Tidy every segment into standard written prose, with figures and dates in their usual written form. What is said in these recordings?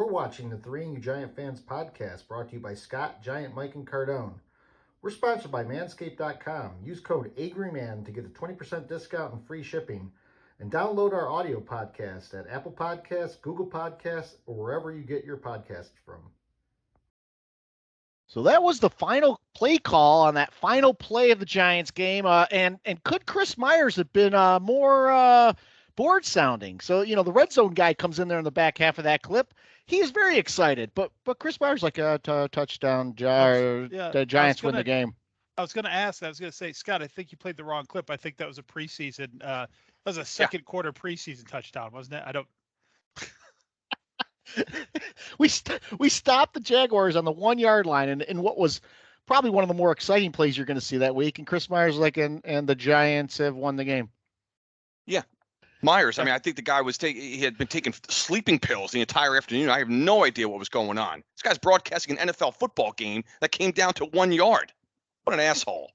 You're watching the Three and You Giant Fans podcast brought to you by Scott, Giant, Mike, and Cardone. We're sponsored by Manscaped.com. Use code AGREYMAN to get a 20% discount and free shipping. And download our audio podcast at Apple Podcasts, Google Podcasts, or wherever you get your podcasts from. So that was the final play call on that final play of the Giants game. And could Chris Myers have been more board sounding? So, the red zone guy comes in there in the back half of that clip. He is very excited, but Chris Myers like a touchdown. The Giants win the game. I was going to say, Scott, I think you played the wrong clip. I think that was a preseason. That was a second quarter preseason touchdown, wasn't it? I don't. we stopped the Jaguars on the 1 yard line, and in what was probably one of the more exciting plays you're going to see that week. And Chris Myers and the Giants have won the game. Yeah. Myers, I mean, I think the guy he had been taking sleeping pills the entire afternoon. I have no idea what was going on. This guy's broadcasting an NFL football game that came down to 1 yard. What an asshole.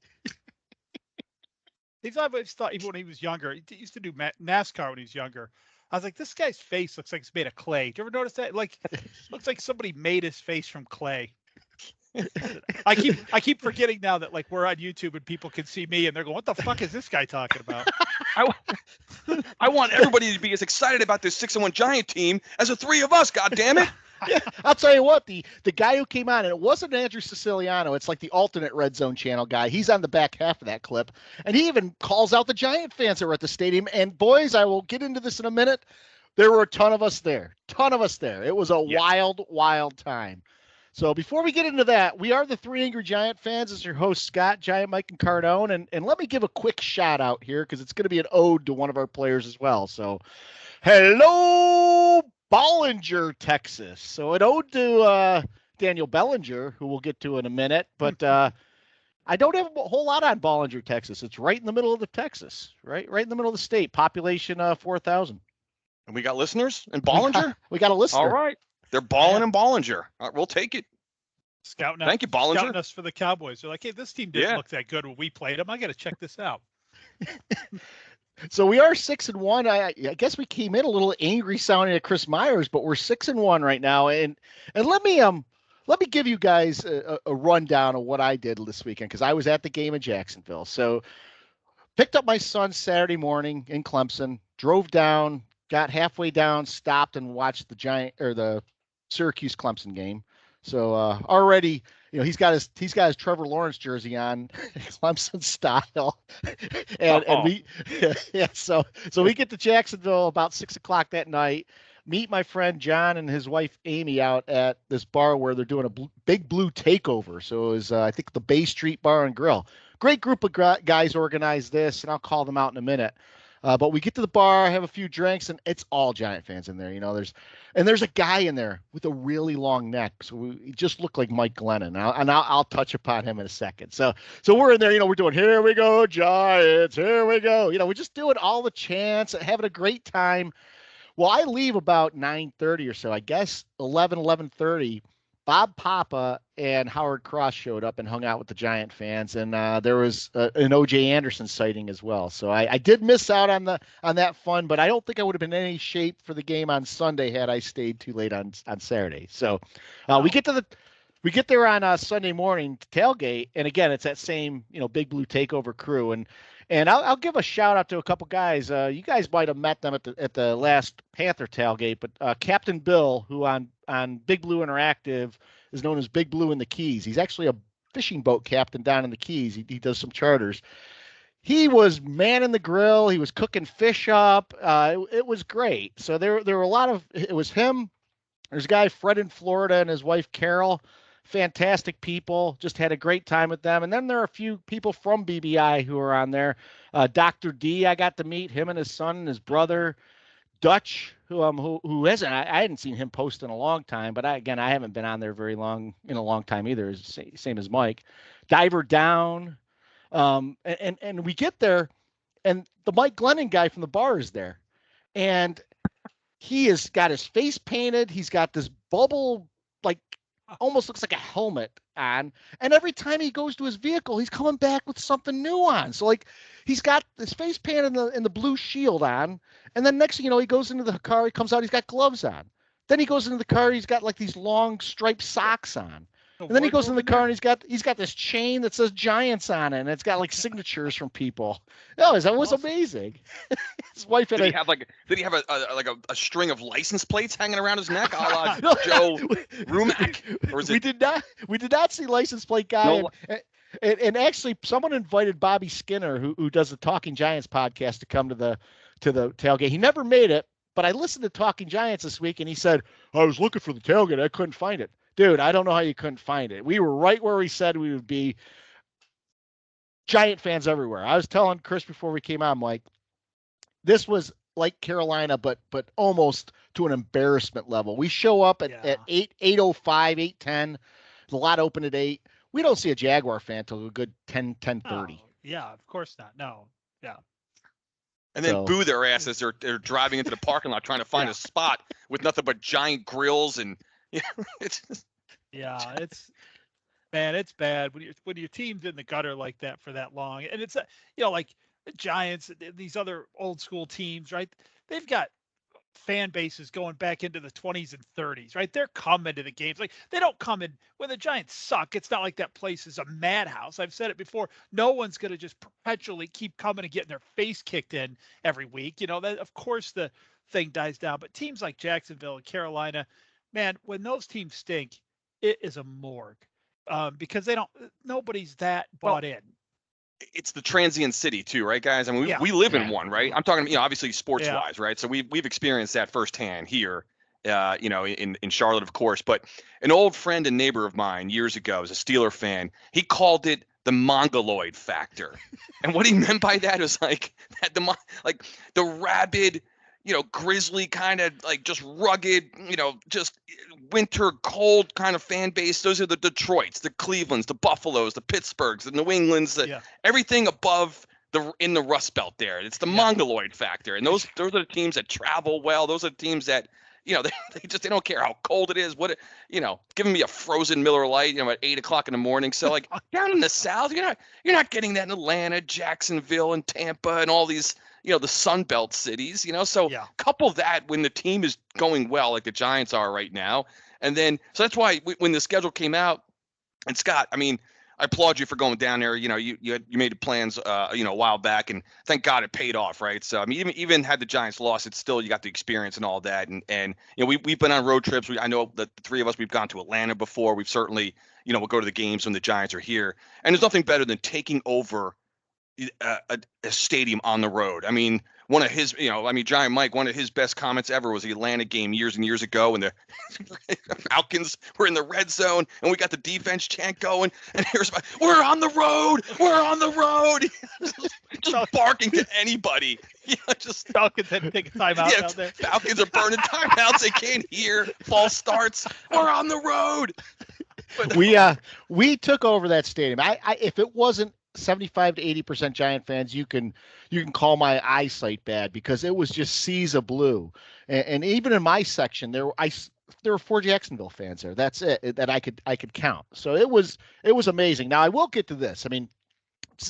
I've always thought, even when he was younger, he used to do NASCAR when he was younger. I was like, this guy's face looks like it's made of clay. Do you ever notice that? Like, looks like somebody made his face from clay. I keep forgetting now that, like, we're on YouTube and people can see me and they're going, what the fuck is this guy talking about? I want everybody to be as excited about this 6-1 Giant team as the three of us, goddammit. Yeah, I'll tell you what, the guy who came on, and it wasn't Andrew Siciliano, it's like the alternate Red Zone channel guy. He's on the back half of that clip, and he even calls out the Giant fans that were at the stadium. And boys, I will get into this in a minute. There were a ton of us there. It was a wild time. So before we get into that, we are the Three Angry Giant Fans. As your host, Scott, Giant, Mike, and Cardone. And let me give a quick shout out here because it's going to be an ode to one of our players as well. So hello, Bollinger, Texas. So an ode to Daniel Bellinger, who we'll get to in a minute. But I don't have a whole lot on Bollinger, Texas. It's right in the middle of the Texas, right in the middle of the state. Population 4,000. And we got listeners in Bollinger? We got a listener. All right. They're balling in Bollinger. All right, we'll take it. Thank you, Bollinger. Scouting us for the Cowboys. They're like, hey, this team didn't look that good when we played them. I got to check this out. So we are 6-1. I guess we came in a little angry sounding at Chris Myers, but we're 6-1 right now. And let me give you guys a rundown of what I did this weekend because I was at the game in Jacksonville. So picked up my son Saturday morning in Clemson, drove down, got halfway down, stopped and watched the Syracuse Clemson game. So already, he's got his Trevor Lawrence jersey on, Clemson style, so we get to Jacksonville about 6:00 that night. Meet my friend John and his wife Amy out at this bar where they're doing a Big Blue takeover. So it was I think the Bay Street Bar and Grill. Great group of guys organized this, and I'll call them out in a minute. But we get to the bar, have a few drinks, and it's all Giant fans in there. There's a guy in there with a really long neck, so he just looked like Mike Glennon. I'll touch upon him in a second. So we're in there, we're doing, here we go, Giants, here we go. We're just doing all the chants, having a great time. Well, I leave about 9:30 or so. I guess 11:30. Bob Papa and Howard Cross showed up and hung out with the Giant fans, and there was an O.J. Anderson sighting as well. So I did miss out on that fun, but I don't think I would have been in any shape for the game on Sunday had I stayed too late on Saturday. So we get there on Sunday morning to tailgate, and again it's that same Big Blue takeover crew, and I'll give a shout out to a couple guys. You guys might have met them at the last Panther tailgate, but Captain Bill, who on Big Blue Interactive is known as Big Blue in the Keys. He's actually a fishing boat captain down in the Keys. He does some charters. He was manning the grill. He was cooking fish up. It was great. So there were a lot of. It was him. There's a guy Fred in Florida and his wife Carol. Fantastic people, just had a great time with them. And then there are a few people from BBI who are on there. Dr. D, I got to meet him and his son and his brother. Dutch, who hasn't, I hadn't seen him post in a long time, but I haven't been on there in a long time either, same as Mike. Diver Down. And we get there, and the Mike Glennon guy from the bar is there. And he has got his face painted. He's got this bubble, like, almost looks like a helmet on, and every time he goes to his vehicle, he's coming back with something new on. So like he's got his face paint and the blue shield on, and then next thing you know, he goes into the car, he comes out, he's got gloves on. Then he goes into the car. He's got like these long striped socks on. And then he goes in the wardrobe car and he's got this chain that says Giants on it, and it's got like signatures from people. No, that was Awesome. amazing. His wife had Did he have a string of license plates hanging around his neck, a la No, Joe Rumack? Or is we it did not see license plate guy. No. And actually, someone invited Bobby Skinner, who does the Talking Giants podcast, to come to the tailgate. He never made it, but I listened to Talking Giants this week, and he said, I was looking for the tailgate. I couldn't find it. Dude, I don't know how you couldn't find it. We were right where we said we would be. Giant fans everywhere. I was telling Chris before we came out, I'm like, this was like Carolina, but almost to an embarrassment level. We show up at 8:05, 8:10. The lot open at 8. We don't see a Jaguar fan till a good 10:30. Oh, yeah, of course not. No. Yeah. And then boo their asses. They're driving into the parking lot trying to find a spot with nothing but giant grills and it's just... Yeah, it's bad when your team's in the gutter like that for that long. And it's like the Giants, these other old school teams, right? They've got fan bases going back into the 20s and 30s, right? They're coming to the games. Like they don't come in when the Giants suck. It's not like that place is a madhouse. I've said it before. No one's going to just perpetually keep coming and getting their face kicked in every week. That of course the thing dies down, but teams like Jacksonville and Carolina, man, when those teams stink, it is a morgue because nobody's that bought in. It's the transient city too, right, guys? I mean, we live in one, right? I'm talking, obviously sports wise, right? So we've experienced that firsthand here, in Charlotte, of course. But an old friend and neighbor of mine years ago, as a Steeler fan, he called it the mongoloid factor, and what he meant by that is like the rabid, grizzly kind of like just rugged, just winter cold kind of fan base. Those are the Detroits, the Clevelands, the Buffaloes, the Pittsburghs, the New Englands, everything above in the Rust Belt there. It's the mongoloid factor. And those are the teams that travel well. Those are the teams that, they don't care how cold it is, giving me a frozen Miller Lite, at 8:00 in the morning. So like down in the South, you're not getting that in Atlanta, Jacksonville, and Tampa, and all these, the Sun Belt cities, so couple that when the team is going well, like the Giants are right now. And then, so that's why when the schedule came out, and Scott, I mean, I applaud you for going down there. You made the plans, a while back, and thank God it paid off, right? So I mean, even had the Giants lost, it's still you got the experience and all that. And we've been on road trips. I know that the three of us, we've gone to Atlanta before. We've certainly, we'll go to the games when the Giants are here. And there's nothing better than taking over a stadium on the road. I mean, one of his, Giant Mike, one of his best comments ever was the Atlanta game years and years ago when the Falcons were in the red zone and we got the defense chant going. And here's we're on the road. We're on the road. just barking to anybody. Falcons had to take a timeout out there. Falcons are burning timeouts. They can't hear. False starts. We're on the road. We took over that stadium. If it wasn't 75 to 80% Giant fans, you can call my eyesight bad because it was just seas of blue. And even in my section, there were 4 Jacksonville fans there. That's it that I could count. So it was amazing. Now I will get to this. I mean,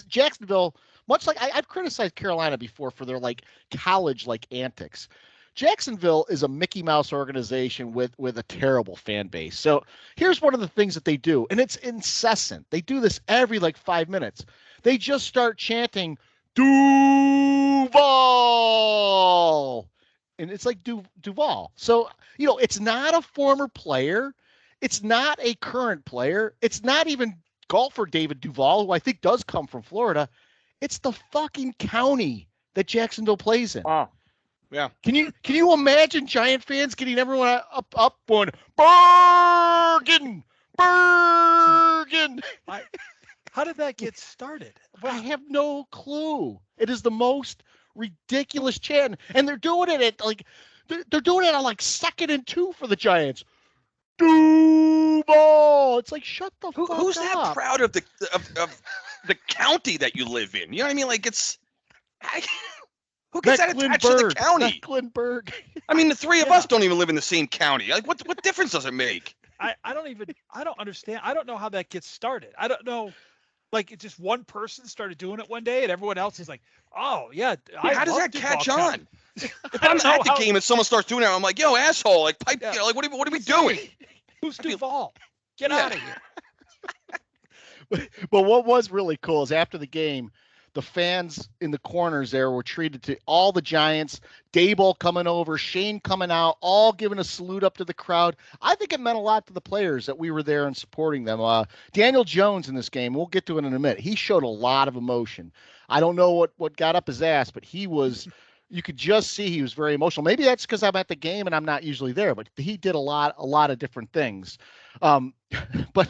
Jacksonville, much like I've criticized Carolina before for their like college like antics. Jacksonville is a Mickey Mouse organization with a terrible fan base. So here's one of the things that they do, and it's incessant. They do this every like 5 minutes. They just start chanting Duval, and it's like Duval. So it's not a former player, it's not a current player, it's not even golfer David Duval, who I think does come from Florida. It's the fucking county that Jacksonville plays in. Oh. Yeah. Can you imagine Giant fans getting everyone up going Bergen? How did that get started? I have no clue. It is the most ridiculous chant, and they're doing it at like they're doing it on like 2nd and 2 for the Giants. Duval. It's like shut the fuck up. Who's that proud of the county that you live in? You know what I mean? Like who gets that attached to the county? Mecklenburg. I mean, the three of us don't even live in the same county. Like, what difference does it make? I don't understand. I don't know how that gets started. I don't know. Like it's just one person started doing it one day, and everyone else is like, "Oh yeah, How does that catch on? If I'm know at the game and someone starts doing it, I'm like, "Yo, asshole! Like, pipe! Yeah. Like, what are we doing?" Who's Duvall? Get out of here! But what was really cool is after the game, the fans in the corners there were treated to all the Giants, Daboll coming over, Shane coming out, all giving a salute up to the crowd. I think it meant a lot to the players that we were there and supporting them. Daniel Jones in this game, we'll get to it in a minute. He showed a lot of emotion. I don't know what got up his ass, but he was you could just see he was very emotional. Maybe that's because I'm at the game and I'm not usually there, but he did a lot of different things. But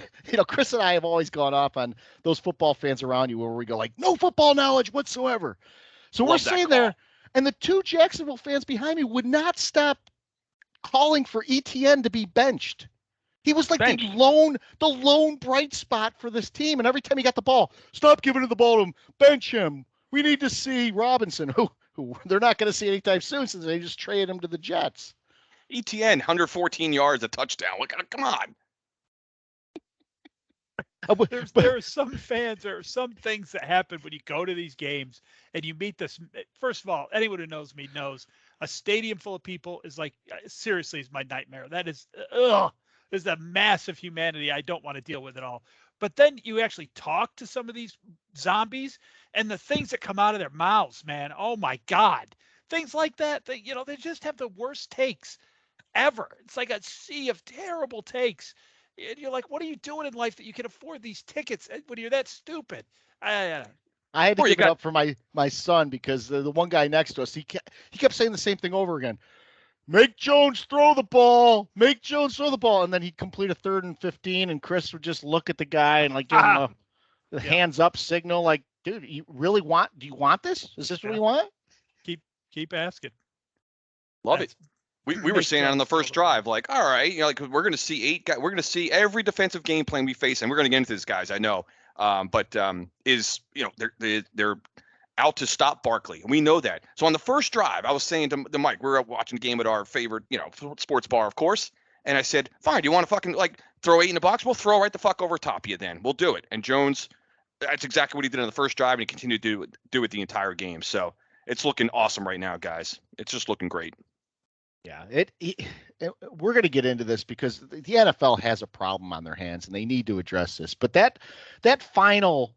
Chris and I have always gone off on those football fans around you where we go like, no football knowledge whatsoever. So we're saying there, and the two Jacksonville fans behind me would not stop calling for ETN to be benched. He was like the lone bright spot for this team. And every time he got the ball, stop giving the ball to him, bench him. We need to see Robinson, who they're not going to see anytime soon since they just traded him to the Jets. ETN, 114 yards, a touchdown. Come on. There are some fans, there are some things that happen when you go to these games and you meet this. First of all, anyone who knows me knows a stadium full of people is like, seriously, is my nightmare. That is, there's a massive humanity I don't want to deal with at all. But then you actually talk to some of these zombies and the things that come out of their mouths, man. Oh my God. Things like that, they just have the worst takes ever. It's like a sea of terrible takes. And you're like, what are you doing in life that you can afford these tickets when you're that stupid? I had to give it up for my son because the one guy next to us, he kept saying the same thing over again. Make Jones throw the ball. Make Jones throw the ball. And then he'd complete a 3rd and 15, and Chris would just look at the guy and like give him a hands up signal. Like, dude, do you want this? Is this what you want? Keep asking. Love it. We were saying on the first drive, like, all right, like we're going to see 8 guys. We're going to see every defensive game plan we face, and we're going to get into this, guys. I know, but they're out to stop Barkley. We know that. So on the first drive, I was saying to Mike, we were watching a game at our favorite, sports bar, of course. And I said, fine, do you want to fucking like throw 8 in the box? We'll throw right the fuck over top of you then. We'll do it. And Jones, that's exactly what he did on the first drive, and he continued to do it the entire game. So it's looking awesome right now, guys. It's just looking great. Yeah, we're going to get into this because the NFL has a problem on their hands and they need to address this. But that final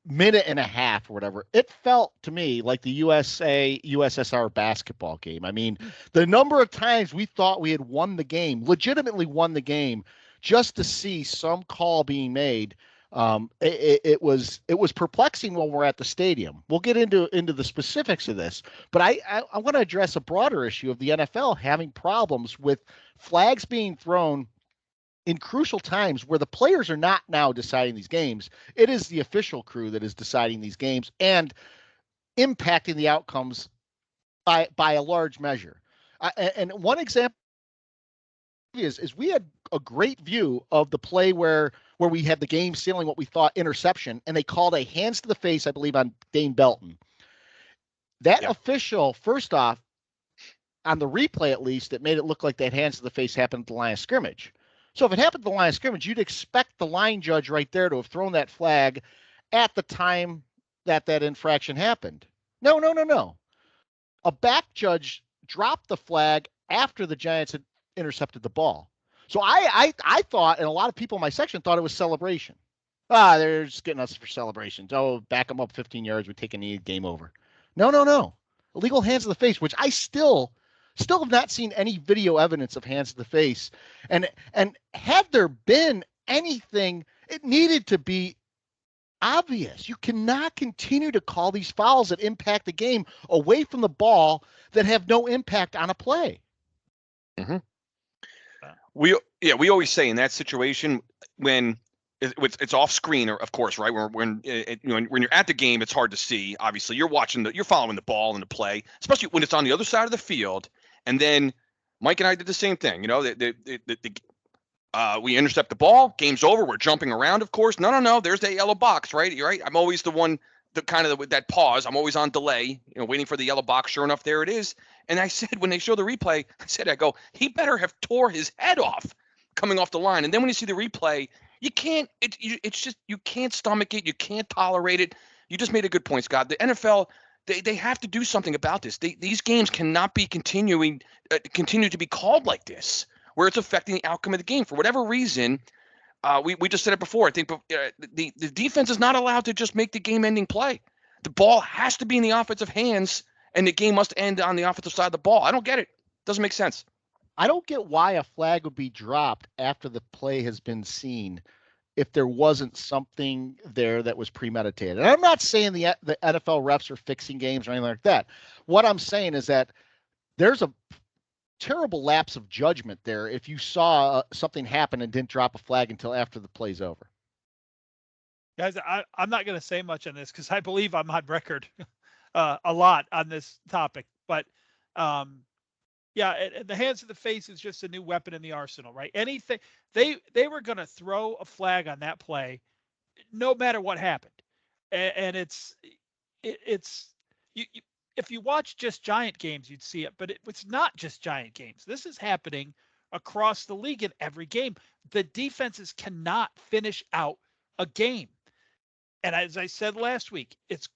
minute and a half or whatever, it felt to me like the USSR basketball game. I mean, the number of times we thought we had won the game, legitimately won the game, just to see some call being made. It was perplexing when we're at the stadium. We'll get into the specifics of this, but I want to address a broader issue of the NFL having problems with flags being thrown in crucial times where the players are not now deciding these games. It is the official crew that is deciding these games and impacting the outcomes by a large measure. And one example is we had a great view of the play where we had the game sealing what we thought interception, and they called a hands to the face, I believe, on Dane Belton. That official, first off, on the replay at least, it made it look like that hands to the face happened at the line of scrimmage. So if it happened at the line of scrimmage, you'd expect the line judge right there to have thrown that flag at the time that infraction happened. No. A back judge dropped the flag after the Giants had intercepted the ball. So I thought, and a lot of people in my section thought it was celebration. They're just getting us for celebrations. Oh, back them up 15 yards, we take a knee, game over. No. Illegal hands to the face, which I still have not seen any video evidence of hands to the face. And had there been anything, it needed to be obvious. You cannot continue to call these fouls that impact the game away from the ball that have no impact on a play. Mm-hmm. We always say in that situation when it's off screen, of course, right? When you're at the game, it's hard to see. Obviously, you're following the ball and the play, especially when it's on the other side of the field. And then Mike and I did the same thing. We intercept the ball, game's over. We're jumping around, of course. No. There's that yellow box, right? You're right. I'm always the one with that pause. I'm always on delay, waiting for the yellow box. Sure enough, there it is. And I said, when they show the replay, I go, he better have tore his head off coming off the line. And then when you see the replay, You can't. It's just you can't stomach it. You can't tolerate it. You just made a good point, Scott. The NFL, they have to do something about this. These games cannot be continue to be called like this, where it's affecting the outcome of the game for whatever reason. We just said it before. I think the defense is not allowed to just make the game-ending play. The ball has to be in the offensive hands, and the game must end on the offensive side of the ball. I don't get it. Doesn't make sense. I don't get why a flag would be dropped after the play has been seen if there wasn't something there that was premeditated. And I'm not saying the NFL refs are fixing games or anything like that. What I'm saying is that there's a terrible lapse of judgment there if you saw something happen and didn't drop a flag until after the play's over. Guys, I'm not going to say much on this because I believe I'm on record a lot on this topic. But yeah, in the hands of the face is just a new weapon in the arsenal, right? Anything they were going to throw a flag on that play, no matter what happened, and it's you if you watch just Giant games, you'd see it, but it's not just Giant games. This is happening across the league in every game. The defenses cannot finish out a game, and as I said last week, it's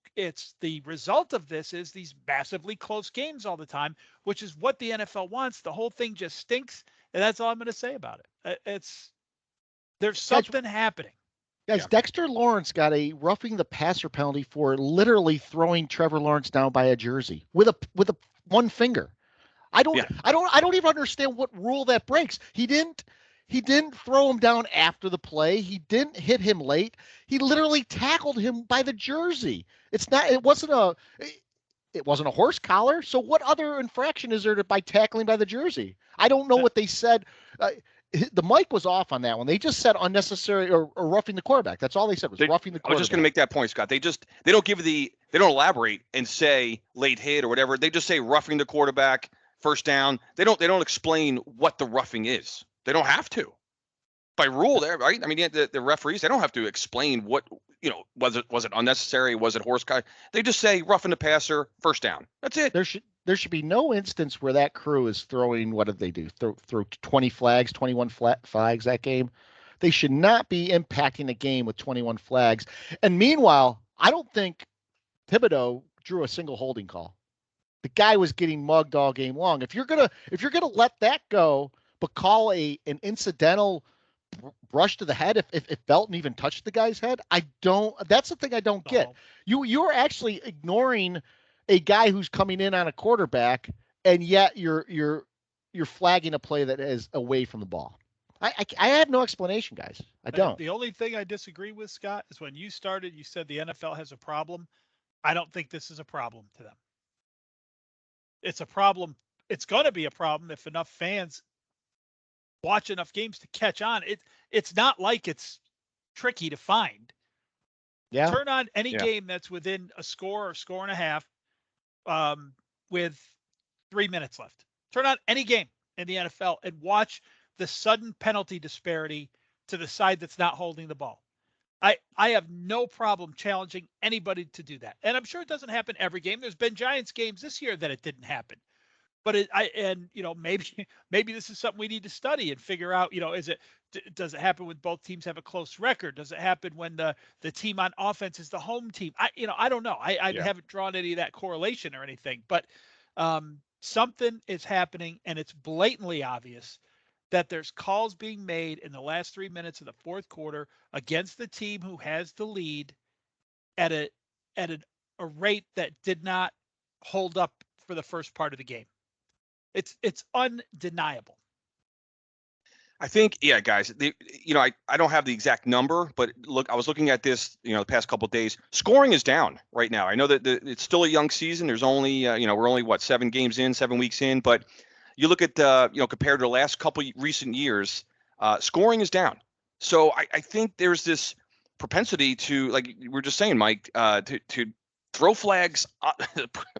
the result of this is these massively close games all the time, which is what the NFL wants. The whole thing just stinks, and that's all I'm going to say about it. There's something happening. Guys, yeah. Dexter Lawrence got a roughing the passer penalty for literally throwing Trevor Lawrence down by a jersey with a one finger. I don't even understand what rule that breaks. He didn't throw him down after the play. He didn't hit him late. He literally tackled him by the jersey. It wasn't a horse collar. So what other infraction is there by tackling by the jersey? I don't know what they said. The mic was off on that one. They just said unnecessary or roughing the quarterback. That's all they said was roughing the quarterback. I was just going to make that point, Scott. They don't elaborate and say late hit or whatever. They just say roughing the quarterback, first down. They don't explain what the roughing is. They don't have to. By rule there, right? I mean, the referees, they don't have to explain what, was it unnecessary? Was it horse collar? They just say roughing the passer, first down. That's it. There should be no instance where that crew is throwing, what did they do? Throw 20 flags, 21 flags that game. They should not be impacting the game with 21 flags. And meanwhile, I don't think Thibodeau drew a single holding call. The guy was getting mugged all game long. If you're gonna let that go, but call an incidental brush to the head if Belton even touched the guy's head, that's the thing I don't get. You're actually ignoring a guy who's coming in on a quarterback, and yet you're flagging a play that is away from the ball. I have no explanation, guys. I don't. The only thing I disagree with, Scott, is when you started, you said the NFL has a problem. I don't think this is a problem to them. It's a problem. It's going to be a problem if enough fans watch enough games to catch on. It's not like it's tricky to find. Yeah. Turn on any game that's within a score or score and a half. With 3 minutes left. Turn on any game in the NFL and watch the sudden penalty disparity to the side that's not holding the ball. I have no problem challenging anybody to do that. And I'm sure it doesn't happen every game. There's been Giants games this year that it didn't happen. But maybe this is something we need to study and figure out, does it happen when both teams have a close record? Does it happen when the team on offense is the home team? I don't know. I haven't drawn any of that correlation or anything, but something is happening, and it's blatantly obvious that there's calls being made in the last 3 minutes of the fourth quarter against the team who has the lead at a rate that did not hold up for the first part of the game. It's undeniable. I think, guys, I don't have the exact number, but look, I was looking at this, the past couple of days. Scoring is down right now. I know that it's still a young season. There's only, we're only 7 weeks in, but you look at, compared to the last couple recent years, scoring is down. So I think there's this propensity to, like we were just saying, Mike, to throw flags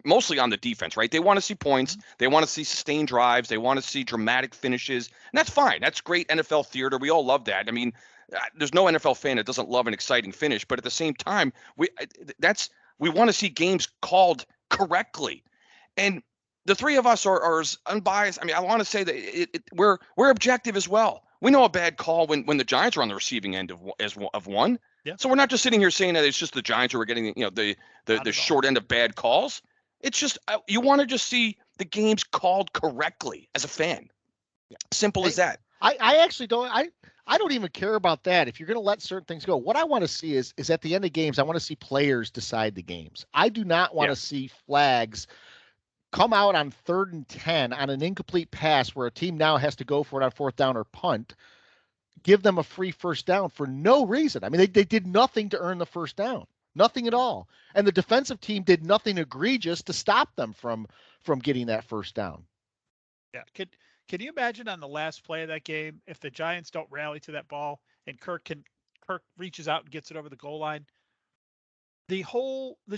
mostly on the defense, right? They want to see points. They want to see sustained drives. They want to see dramatic finishes. And that's fine. That's great NFL theater. We all love that. I mean, there's no NFL fan that doesn't love an exciting finish. But at the same time, we want to see games called correctly. And the three of us are unbiased. I mean, I want to say that we're objective as well. We know a bad call when the Giants are on the receiving end of one. Yeah. So we're not just sitting here saying that it's just the Giants who are getting the short end of bad calls. It's just you want to just see the games called correctly as a fan. Simple as that. I actually don't. I don't even care about that. If you're going to let certain things go, what I want to see is at the end of games, I want to see players decide the games. I do not want to see flags come out on 3rd and 10 on an incomplete pass where a team now has to go for it on 4th down or punt, give them a free first down for no reason. I mean, they did nothing to earn the first down, nothing at all. And the defensive team did nothing egregious to stop them from getting that first down. Yeah. Can you imagine on the last play of that game, if the Giants don't rally to that ball and Kirk reaches out and gets it over the goal line? The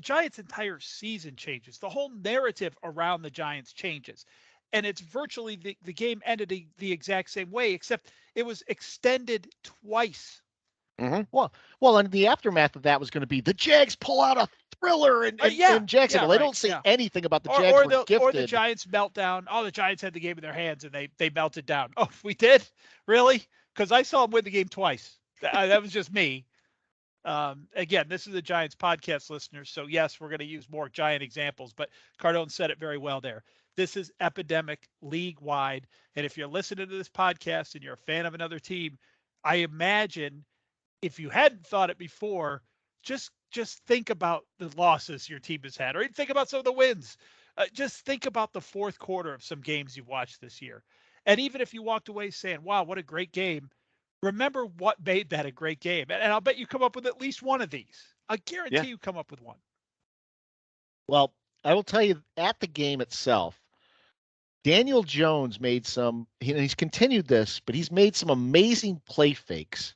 Giants' entire season changes. The whole narrative around the Giants changes. And it's virtually the game ended the exact same way, except it was extended twice. Mm-hmm. Well, and the aftermath of that was going to be the Jags pull out a thriller in Jacksonville. They don't say anything about the Jags were gifted. Or the Giants meltdown. Oh, the Giants had the game in their hands and they melted down. Oh, we did? Really? Because I saw them win the game twice. That was just me. Again, this is a Giants podcast, listeners. So yes, we're going to use more Giant examples, but Cardone said it very well there. This is epidemic league-wide. And if you're listening to this podcast and you're a fan of another team, I imagine if you hadn't thought it before, just think about the losses your team has had, or even think about some of the wins. Just think about the fourth quarter of some games you've watched this year. And even if you walked away saying, wow, what a great game, remember what made that a great game. And I'll bet you come up with at least one of these. I guarantee you come up with one. Well, I will tell you, at the game itself, Daniel Jones made he's continued this, but he's made some amazing play fakes.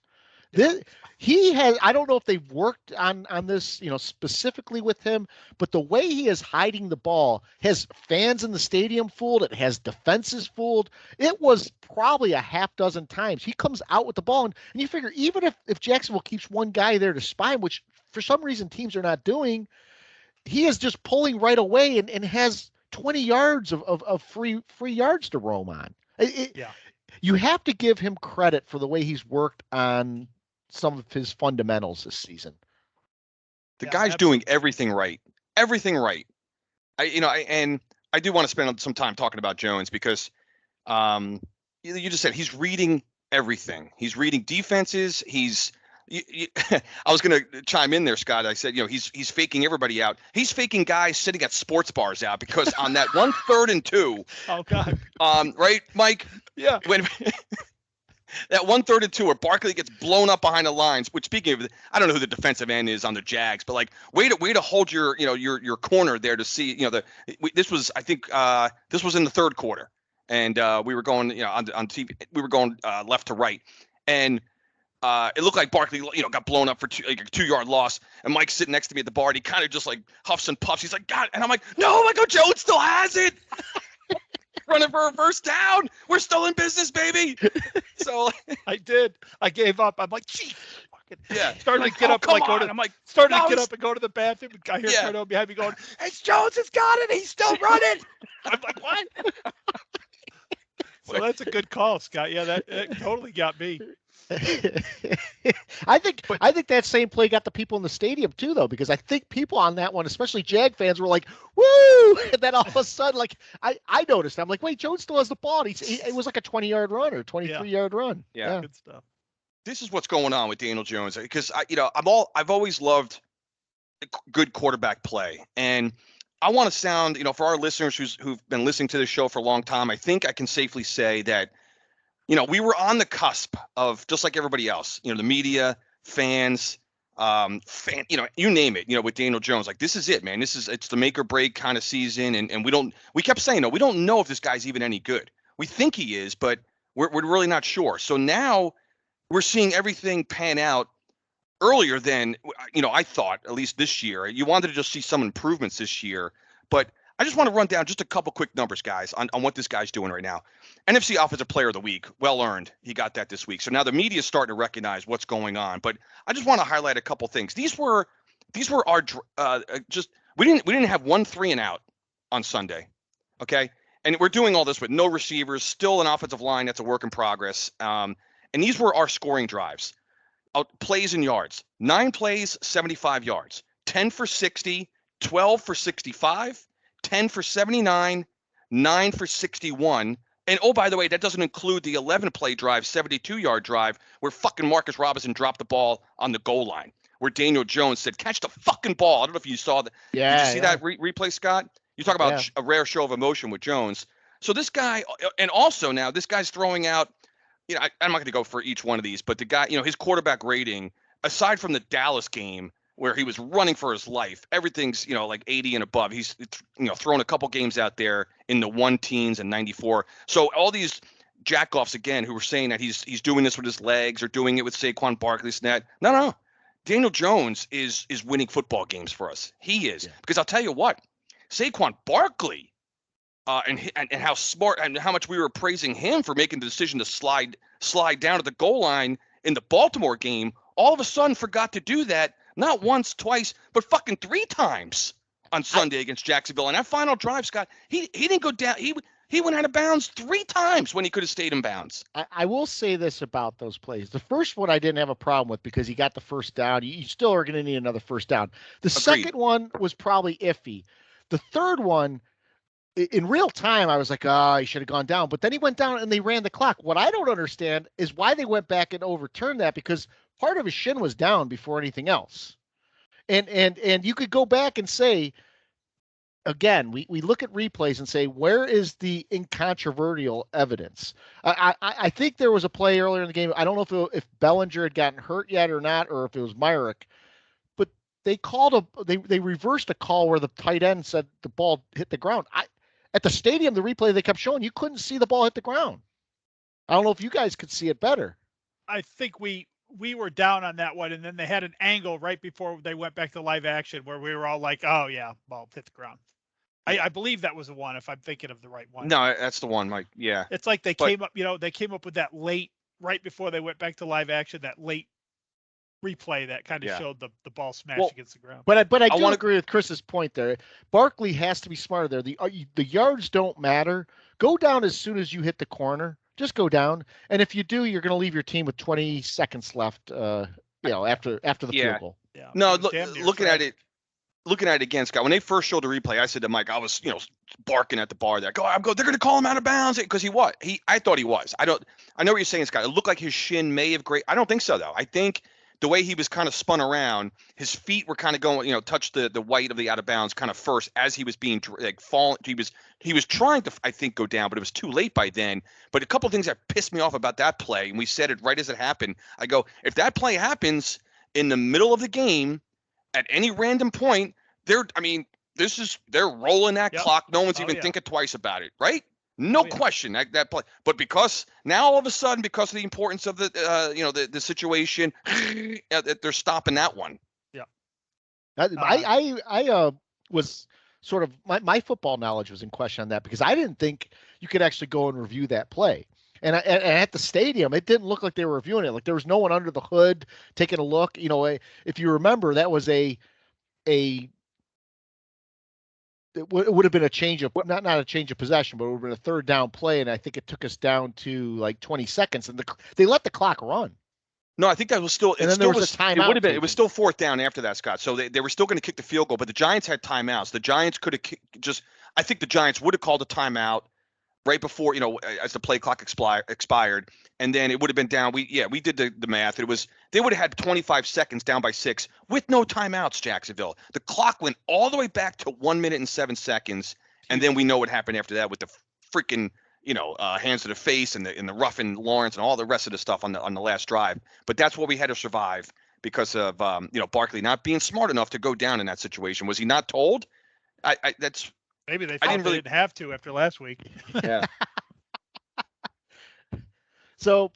I don't know if they've worked on this, specifically with him, but the way he is hiding the ball has fans in the stadium fooled. It has defenses fooled. It was probably a half dozen times he comes out with the ball, and you figure even if Jacksonville keeps one guy there to spy him, which for some reason teams are not doing, he is just pulling right away and has 20 yards of free yards to roam on. You have to give him credit for the way he's worked on some of his fundamentals this season. The guy's doing everything right. Everything right. I do want to spend some time talking about Jones because you just said he's reading everything. He's reading defenses. I was going to chime in there, Scott. I said, he's faking everybody out. He's faking guys sitting at sports bars out because on that 1 3rd and 2. Oh God. Right, Mike? Yeah. When that 1 3rd and 2 where Barkley gets blown up behind the lines, which speaking of, I don't know who the defensive end is on the Jags, but like way to hold your corner there to see, this was, I think this was in the 3rd quarter, and we were going, on TV, we were going left to right, and it looked like Barkley, got blown up for a 2-yard loss, and Mike's sitting next to me at the bar, and he kind of just like huffs and puffs. He's like, God, and I'm like, no, Michael Jones still has it. Running for a first down. We're still in business, baby. So I did. I gave up. I'm like, gee. Starting to get up and go to the bathroom. I hear Cardone behind me going, "Hey, Jones has got it. He's still running." I'm like, what? So that's a good call, Scott. Yeah, that totally got me. I think that same play got the people in the stadium too, though, because I think people on that one, especially Jag fans, were like, "Woo!" And then all of a sudden, like I noticed, I'm like, "Wait, Jones still has the ball." It was like a 20-yard run or 23-yard run. Yeah, good stuff. This is what's going on with Daniel Jones because I've always loved good quarterback play, and I want to sound, for our listeners who've been listening to this show for a long time, I think I can safely say that. We were on the cusp of just like everybody else, the media, fans, you name it, with Daniel Jones. Like, this is it, man. It's the make or break kind of season. And we kept saying, we don't know if this guy's even any good. We think he is, but we're really not sure. So now we're seeing everything pan out earlier than, I thought, at least this year. You wanted to just see some improvements this year, but I just want to run down just a couple quick numbers, guys, on what this guy's doing right now. NFC Offensive Player of the Week, well earned. He got that this week. So now the media is starting to recognize what's going on. But I just want to highlight a couple things. These were our we didn't have 1 3 and out on Sunday, okay? And we're doing all this with no receivers, still an offensive line that's a work in progress. and these were our scoring drives. Plays and yards. 9 plays, 75 yards. 10 for 60, 12 for 65, 10 for 79, 9 for 61. And oh, by the way, that doesn't include the 11-play drive, 72-yard drive, where fucking Marcus Robinson dropped the ball on the goal line, where Daniel Jones said, "Catch the fucking ball." I don't know if you saw that. Yeah. Did you see that replay, Scott? You talk about a rare show of emotion with Jones. So this guy, and also now this guy's throwing out, I'm not going to go for each one of these, but the guy, his quarterback rating, aside from the Dallas game where he was running for his life, everything's, like 80 and above. He's, thrown a couple games out there in the 110s and 94. So all these jackoffs again who were saying that he's doing this with his legs or doing it with Saquon Barkley, no. Daniel Jones is winning football games for us. He is. Because I'll tell you what, Saquon Barkley, and how smart and how much we were praising him for making the decision to slide down to the goal line in the Baltimore game, all of a sudden forgot to do that, not once, twice, but fucking 3 times on Sunday against Jacksonville. And that final drive, Scott, he didn't go down. He went out of bounds 3 times when he could have stayed in bounds. I will say this about those plays. The first one I didn't have a problem with because he got the first down. You still are going to need another first down. The second one was probably iffy. The third one, in real time, I was like, he should have gone down. But then he went down and they ran the clock. What I don't understand is why they went back and overturned that, because part of his shin was down before anything else. And you could go back and say, again, we look at replays and say, where is the incontrovertible evidence? I think there was a play earlier in the game. I don't know if Bellinger had gotten hurt yet or not, or if it was Myrick, but they they reversed a call where the tight end said the ball hit the ground. At the stadium, the replay they kept showing, you couldn't see the ball hit the ground. I don't know if you guys could see it better. I think we were down on that one, and then they had an angle right before they went back to live action where we were all like, "Oh yeah, ball hit the ground." I believe that was the one, if I'm thinking of the right one. No, that's the one, Mike. Yeah. It's like they came up with that late, right before they went back to live action, that late replay that kind of showed the ball smash against the ground. But I do agree with Chris's point there. Barkley has to be smarter there. The yards don't matter. Go down as soon as you hit the corner. Just go down. And if you do, you're going to leave your team with 20 seconds left, after the field goal. Yeah. No, looking at it again, Scott, when they first showed the replay, I said to Mike, I was, barking at the bar there. They're going to call him out of bounds because I thought he was. I know what you're saying, Scott. It looked like his shin may have I don't think so, though. I think the way he was kind of spun around, his feet were kind of going, touch the white of the out of bounds kind of first as he was being falling. He was trying to, I think, go down, but it was too late by then. But a couple of things that pissed me off about that play, and we said it right as it happened. I go, if that play happens in the middle of the game at any random point, they're rolling that clock. No one's even thinking twice about it, right? No question that play. But because now all of a sudden, because of the importance of the situation, they're stopping that one. Yeah. I was sort of my football knowledge was in question on that because I didn't think you could actually go and review that play. And at the stadium, it didn't look like they were reviewing it. Like there was no one under the hood taking a look. If you remember, that was it would have been a change of not a change of possession, but it would have been a third down play, and I think it took us down to like 20 seconds, and they let the clock run. No, I think that was still. And then there was a timeout. It would have been. It was still 4th down after that, Scott. So they were still going to kick the field goal, but the Giants had timeouts. The Giants could have I think the Giants would have called a timeout right before, as the play clock expired, and then it would have been down. We did the math. They would have had 25 seconds down by 6 with no timeouts. Jacksonville. The clock went all the way back to 1 minute and 7 seconds, and then we know what happened after that with the freaking hands to the face and the roughing Lawrence and all the rest of the stuff on the last drive. But that's what we had to survive because of Barkley not being smart enough to go down in that situation. Was he not told? That's. Maybe they thought they didn't have to after last week. Yeah. So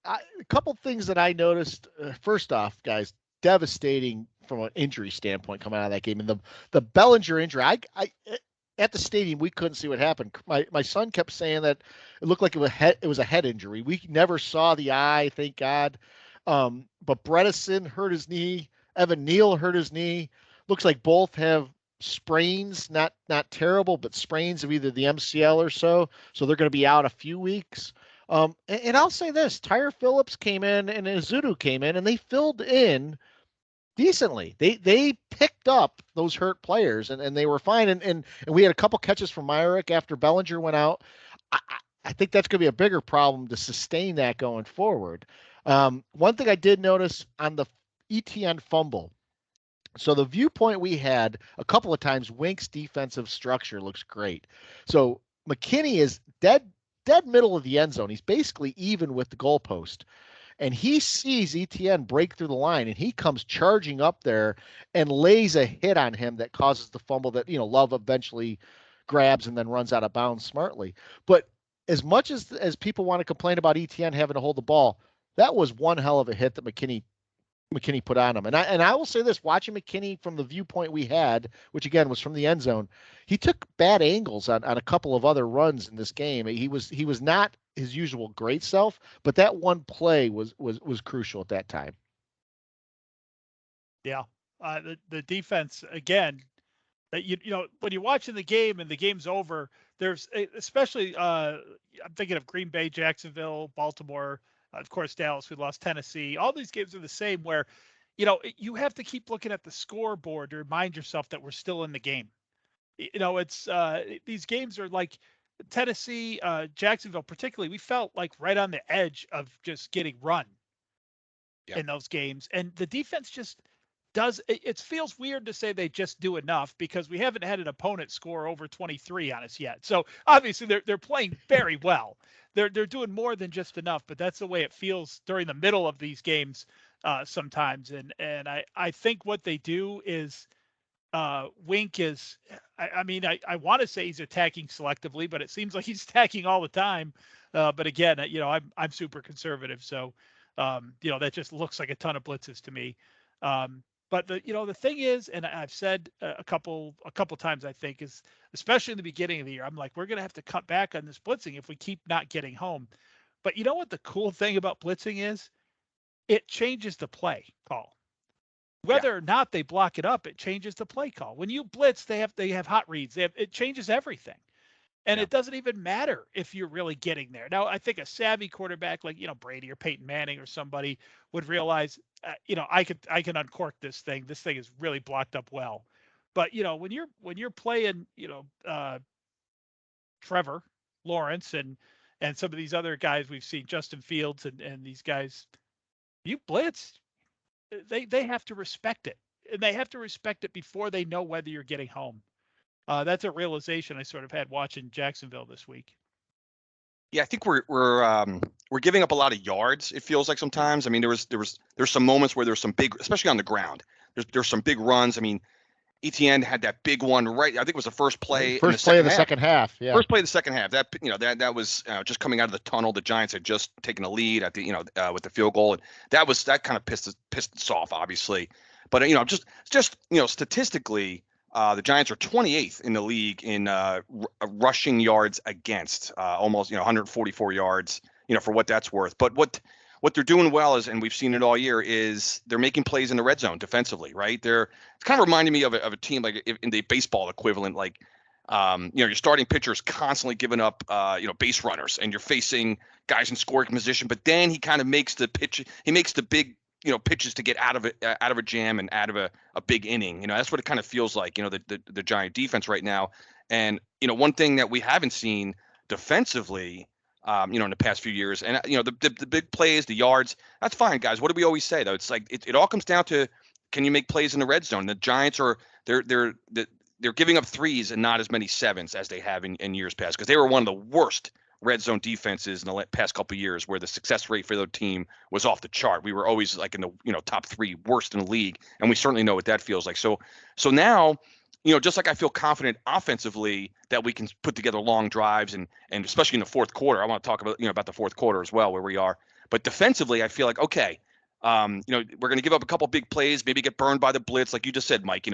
a couple things that I noticed. First off, guys, devastating from an injury standpoint coming out of that game. And the Bellinger injury, I at the stadium, we couldn't see what happened. My son kept saying that it looked like it was a head injury. We never saw the eye, thank God. But Bredesen hurt his knee. Evan Neal hurt his knee. Looks like both have sprains, not terrible, but sprains of either the MCL or so they're going to be out a few weeks. And I'll say this: Tyre Phillips came in and Izudu came in, and they filled in decently. They picked up those hurt players, and they were fine. And we had a couple catches from Myrick after Bellinger went out. I think that's going to be a bigger problem to sustain that going forward. One thing I did notice on the ETN fumble. So the viewpoint we had a couple of times, Wink's defensive structure looks great. So McKinney is dead middle of the end zone. He's basically even with the goalpost. And he sees ETN break through the line, and he comes charging up there and lays a hit on him that causes the fumble that, Love eventually grabs and then runs out of bounds smartly. But as much as people want to complain about ETN having to hold the ball, that was one hell of a hit that McKinney put on him. And I will say this: watching McKinney from the viewpoint we had, which again was from the end zone, he took bad angles on a couple of other runs in this game. He was not his usual great self, but that one play was crucial at that time. Yeah. The defense, again, that when you're watching the game and the game's over, there's especially I'm thinking of Green Bay, Jacksonville, Baltimore, of course, Dallas, we lost Tennessee. All these games are the same where, you have to keep looking at the scoreboard to remind yourself that we're still in the game. It's these games are like Tennessee, Jacksonville, particularly. We felt like right on the edge of just getting run in those games. And the defense just it feels weird to say they just do enough because we haven't had an opponent score over 23 on us yet. So obviously they're playing very well. They're doing more than just enough, but that's the way it feels during the middle of these games sometimes. And I think what they do is Wink is, I want to say he's attacking selectively, but it seems like he's attacking all the time. But again, I'm super conservative. So, that just looks like a ton of blitzes to me. But the thing is, and I've said a couple times, I think, is especially in the beginning of the year, I'm like, we're going to have to cut back on this blitzing if we keep not getting home. But you know what the cool thing about blitzing is? It changes the play call. Whether or not they block it up, it changes the play call. When you blitz, they have hot reads. It changes everything. And it doesn't even matter if you're really getting there. Now, I think a savvy quarterback like, Brady or Peyton Manning or somebody would realize, I can uncork this thing. This thing is really blocked up well. But, when you're playing, Trevor Lawrence and some of these other guys we've seen, Justin Fields and these guys, you blitz, they have to respect it. And they have to respect it before they know whether you're getting home. That's a realization I sort of had watching Jacksonville this week. Yeah, I think we're giving up a lot of yards. It feels like sometimes. I mean, there's some moments where there's some big, especially on the ground. There's some big runs. I mean, ETN had that big one right. I think it was the first play. First play of the second half. Yeah. First play of the second half. That that was just coming out of the tunnel. The Giants had just taken a lead at the with the field goal, and that kind of pissed us off, obviously. But just statistically. The Giants are 28th in the league in rushing yards against, almost 144 yards, for what that's worth. But what they're doing well is, and we've seen it all year, is they're making plays in the red zone defensively, right? It's kind of reminding me of a team like in the baseball equivalent, like your starting pitcher's constantly giving up base runners, and you're facing guys in scoring position. But then he kind of makes the pitch. He makes the big pitches to get out of a jam and out of a big inning. That's what it kind of feels like, the Giant defense right now. And, one thing that we haven't seen defensively, in the past few years, and, the big plays, the yards, that's fine, guys. What do we always say, though? It's like, it all comes down to, can you make plays in the red zone? The Giants they're giving up threes and not as many sevens as they have in years past, because they were one of the worst red zone defenses in the past couple of years, where the success rate for their team was off the chart. We were always like in the top 3 worst in the league, and we certainly know what that feels like. So now, just like I feel confident offensively that we can put together long drives, and especially in the fourth quarter. I want to talk about the fourth quarter as well, where we are. But defensively, I feel like, okay, we're going to give up a couple big plays, maybe get burned by the blitz, like you just said, Mike.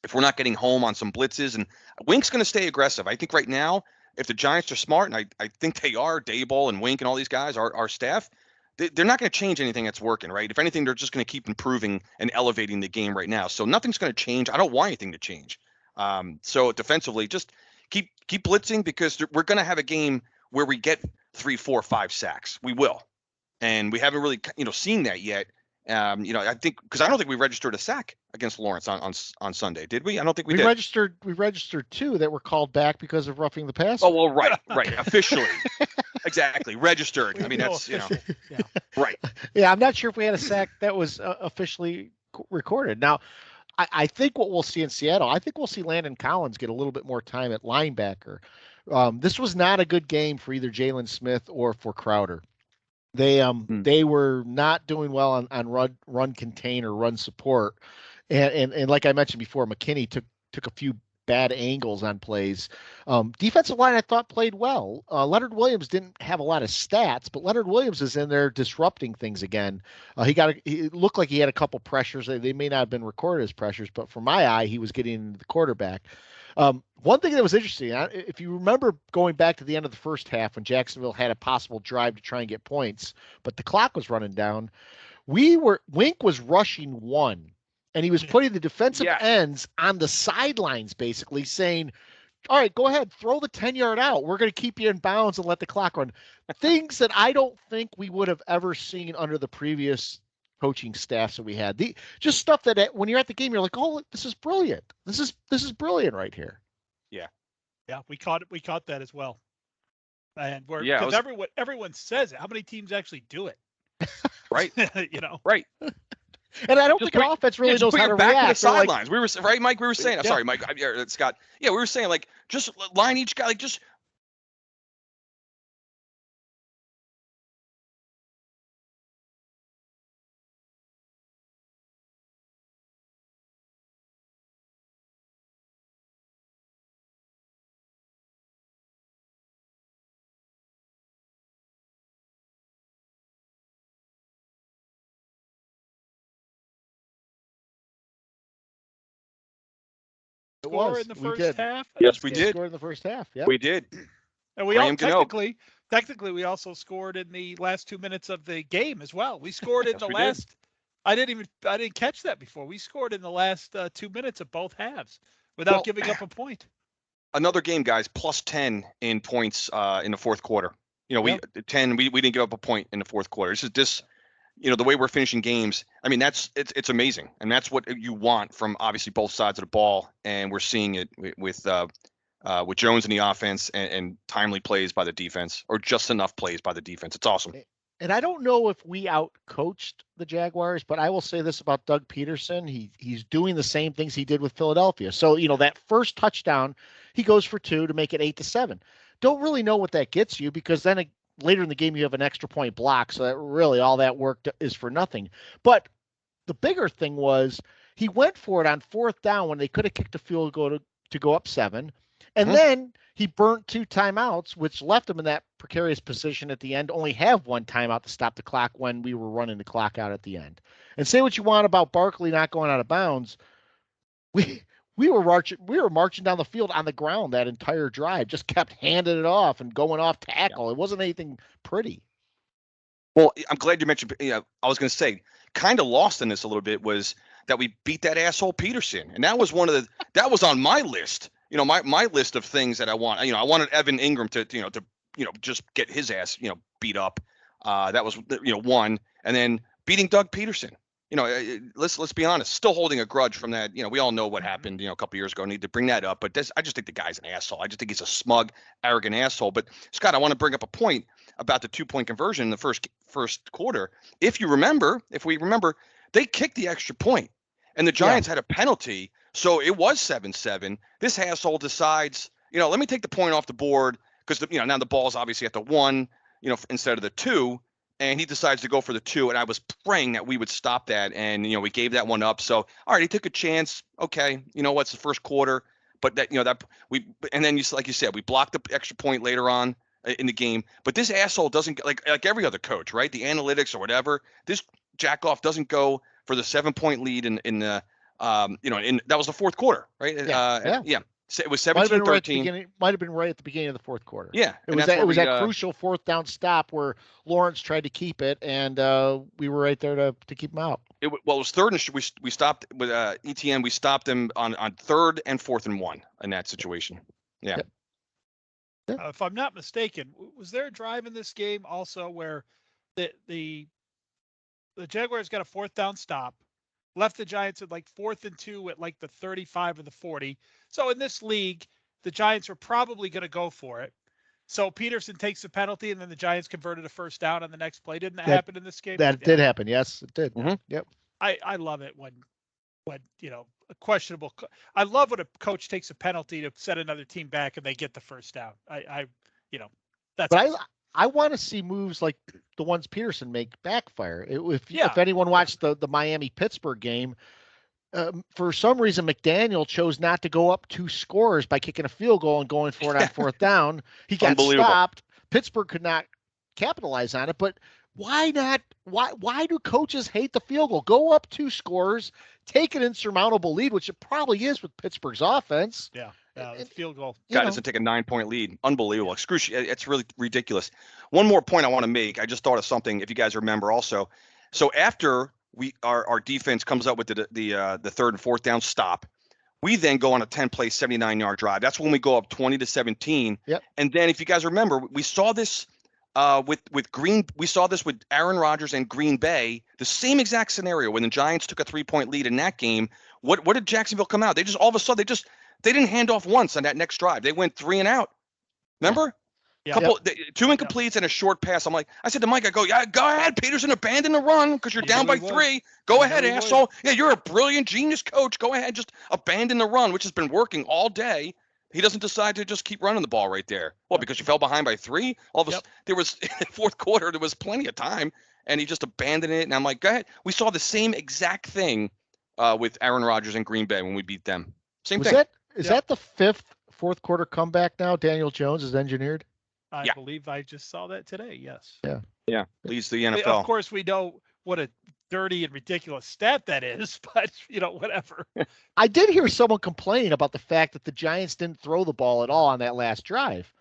If we're not getting home on some blitzes, and Wink's going to stay aggressive. I think right now, if the Giants are smart, and I think they are, Daboll and Wink and all these guys, our staff, they're not going to change anything that's working, right? If anything, they're just going to keep improving and elevating the game right now. So nothing's going to change. I don't want anything to change. So defensively, just keep blitzing, because we're going to have a game where we get 3, 4, 5 sacks. We will, and we haven't really seen that yet. I think because I don't think we registered a sack against Lawrence on Sunday, did we? I don't think we did. We registered 2 that were called back because of roughing the passer. Oh well, right, officially, exactly, registered. I mean, that's yeah. right. Yeah, I'm not sure if we had a sack that was officially recorded. Now, I think what we'll see in Seattle, I think we'll see Landon Collins get a little bit more time at linebacker. This was not a good game for either Jalen Smith or for Crowder. They were not doing well on run contain or run support, and like I mentioned before, McKinney took a few bad angles on plays. Defensive line I thought played well. Leonard Williams didn't have a lot of stats, but Leonard Williams is in there disrupting things again. He looked like he had a couple pressures. They may not have been recorded as pressures, but for my eye, he was getting the quarterback. One thing that was interesting, if you remember going back to the end of the first half when Jacksonville had a possible drive to try and get points, but the clock was running down, Wink was rushing 1, and he was putting the defensive ends on the sidelines, basically saying, all right, go ahead, throw the 10-yard out. We're going to keep you in bounds and let the clock run. Things that I don't think we would have ever seen under the previous coaching staffs that we had. Just stuff that when you're at the game, you're like, oh, this is brilliant. This is brilliant right here. Yeah, we caught that as well. And because everyone says it. How many teams actually do it? Right. Right. And I don't think an offense really knows how to react. To the sidelines. We were right, Mike. We were saying. I'm sorry, Mike. Scott. Yeah, we were saying like just line each guy like just. Score in the first half. Yes, we did. Scored in the first half. Yeah, we did. And we all technically we also scored in the last 2 minutes of the game as well. We scored in the last. I didn't catch that before. We scored in the last 2 minutes of both halves without giving up a point. Another game, guys, plus 10 in points in the fourth quarter. We didn't give up a point in the fourth quarter. This the way we're finishing games. I mean, it's amazing, and that's what you want from obviously both sides of the ball. And we're seeing it with Jones in the offense and timely plays by the defense, or just enough plays by the defense. It's awesome. And I don't know if we out-coached the Jaguars, but I will say this about Doug Peterson. He's doing the same things he did with Philadelphia. So, that first touchdown, he goes for 2 to make it 8-7. Don't really know what that gets you, because then later in the game you have an extra point block. So that really all that work is for nothing. But the bigger thing was he went for it on 4th down when they could have kicked a field goal to go up 7. And then he burnt 2 timeouts, which left him in that precarious position at the end, only have 1 timeout to stop the clock when we were running the clock out at the end. And say what you want about Barkley not going out of bounds. We were marching down the field on the ground that entire drive, just kept handing it off and going off tackle. Yeah. It wasn't anything pretty. Well, I'm glad you mentioned, I was going to say, kind of lost in this a little bit was that we beat that asshole Peterson. And that was that was on my list. My list of things that I want. I wanted Evan Ingram to just get his ass beat up. That was one, and then beating Doug Peterson. Let's be honest, still holding a grudge from that. We all know what happened a couple years ago. I need to bring that up, but I just think the guy's an asshole. I just think he's a smug, arrogant asshole. But Scott, I want to bring up a point about the 2-point conversion in the first quarter. If we remember, they kicked the extra point, and the Giants had a penalty. So it was 7-7. This asshole decides, let me take the point off the board because now the ball's obviously at the 1, instead of the 2, and he decides to go for the 2. And I was praying that we would stop that, and we gave that one up. So all right, he took a chance. Okay, what's the first quarter? But and then like you said, we blocked the extra point later on in the game. But this asshole doesn't like every other coach, right? The analytics or whatever. This jackoff doesn't go for the 7-point lead in the. That was the fourth quarter, right? Yeah. So it was 17-13. Might have been right at the beginning of the fourth quarter. Yeah. It was that crucial 4th down stop where Lawrence tried to keep it, and we were right there to keep him out. It was 3rd, and we stopped with ETN. We stopped him on 3rd and 4th and 1 in that situation. Yeah. Yep. If I'm not mistaken, was there a drive in this game also where the Jaguars got a 4th down stop, left the Giants at like 4th and 2 at like the 35 or the 40. So in this league, the Giants were probably going to go for it. So Peterson takes the penalty, and then the Giants converted a 1st down on the next play. Didn't that happen in this game? That did happen. Yes, it did. Mhm. Yep. I love it when a questionable. I love when a coach takes a penalty to set another team back and they get the 1st down. That's. But I want to see moves like the ones Peterson make backfire. Yeah. If anyone watched the Miami Pittsburgh game, for some reason McDaniel chose not to go up 2 scores by kicking a field goal and going for it on 4th down. He got stopped. Pittsburgh could not capitalize on it, but why not? Why do coaches hate the field goal? Go up 2 scores, take an insurmountable lead, which it probably is with Pittsburgh's offense. Yeah. The field goal. Guy doesn't take a 9-point lead. Unbelievable. Excruciating. It's really ridiculous. One more point I want to make. I just thought of something, if you guys remember also. So after our defense comes up with the 3rd and 4th down stop, we then go on a 10-play, 79-yard drive. That's when we go up 20-17. Yep. And then if you guys remember, we saw this we saw this with Aaron Rodgers and Green Bay, the same exact scenario when the Giants took a 3-point lead in that game. What did Jacksonville come out? They just all of a sudden they didn't hand off once on that next drive. They went 3 and out. Remember? Yeah. Couple 2 incompletes and a short pass. I said to Mike, yeah, go ahead, Peterson, abandon the run because you're down by 3. Go ahead, asshole. Yeah, you're a brilliant genius coach. Go ahead, just abandon the run, which has been working all day. He doesn't decide to just keep running the ball right there. Well, because you fell behind by 3? All of a sudden, there was in the 4th quarter, there was plenty of time, and he just abandoned it. And I'm like, go ahead. We saw the same exact thing with Aaron Rodgers and Green Bay when we beat them. Same thing. Is that the 5th 4th quarter comeback now Daniel Jones has engineered? I believe I just saw that today. Yes. Yeah. Leads the NFL. Of course, we know what a dirty and ridiculous stat that is, but whatever. I did hear someone complain about the fact that the Giants didn't throw the ball at all on that last drive.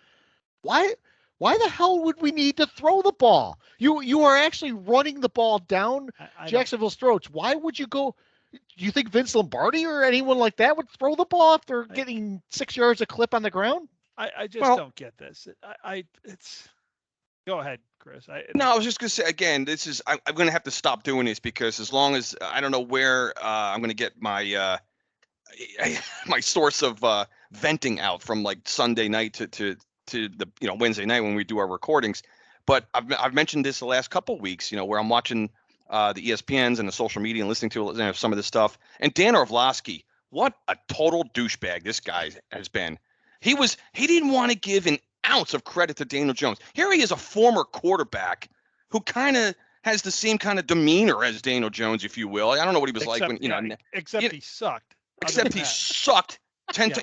Why the hell would we need to throw the ball? You are actually running the ball down Jacksonville's throats. Why would you go? Do you think Vince Lombardi or anyone like that would throw the ball if they're getting 6 yards a clip on the ground? I just don't get this. It's. Go ahead, Chris. No, I was just going to say, again, I'm going to have to stop doing this because as long as I don't know where I'm going to get my my source of venting out from like Sunday night to the Wednesday night when we do our recordings. But I've mentioned this the last couple of weeks, where I'm watching the ESPNs and the social media and listening to some of this stuff. And Dan Orlovsky, what a total douchebag this guy has been. He didn't want to give an ounce of credit to Daniel Jones. Here he is, a former quarterback who kind of has the same kind of demeanor as Daniel Jones, if you will. I don't know what he was like when except he sucked. Except he sucked 10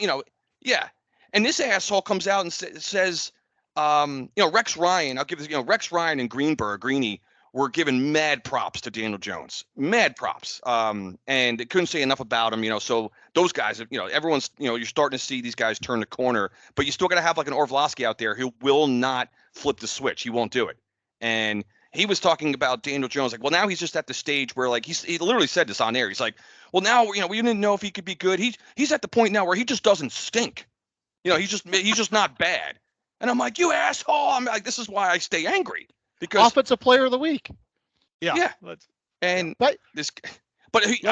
And this asshole comes out and says Rex Ryan, I'll give this, Rex Ryan and Greeny were given mad props to Daniel Jones. Mad props. And they couldn't say enough about him, so those guys, everyone's, you're starting to see these guys turn the corner, but you still got to have like an Orlovsky out there who will not flip the switch. He won't do it. And he was talking about Daniel Jones, like, well, now he's just at the stage where like he literally said this on air. He's like, well, now, we didn't know if he could be good. He's at the point now where he just doesn't stink. He's just not bad. And I'm like, you asshole. I'm like, this is why I stay angry. Because offensive player of the week. Yeah. I'm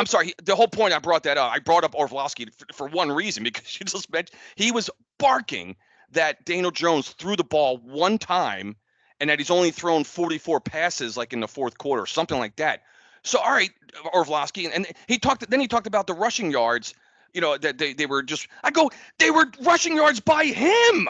sorry. The whole point I brought that up, I brought up Orlovsky for one reason, because you just mentioned he was barking that Daniel Jones threw the ball one time and that he's only thrown 44 passes like in the 4th quarter or something like that. So, all right, Orlovsky. And he talked about the rushing yards, that they were just, they were rushing yards by him.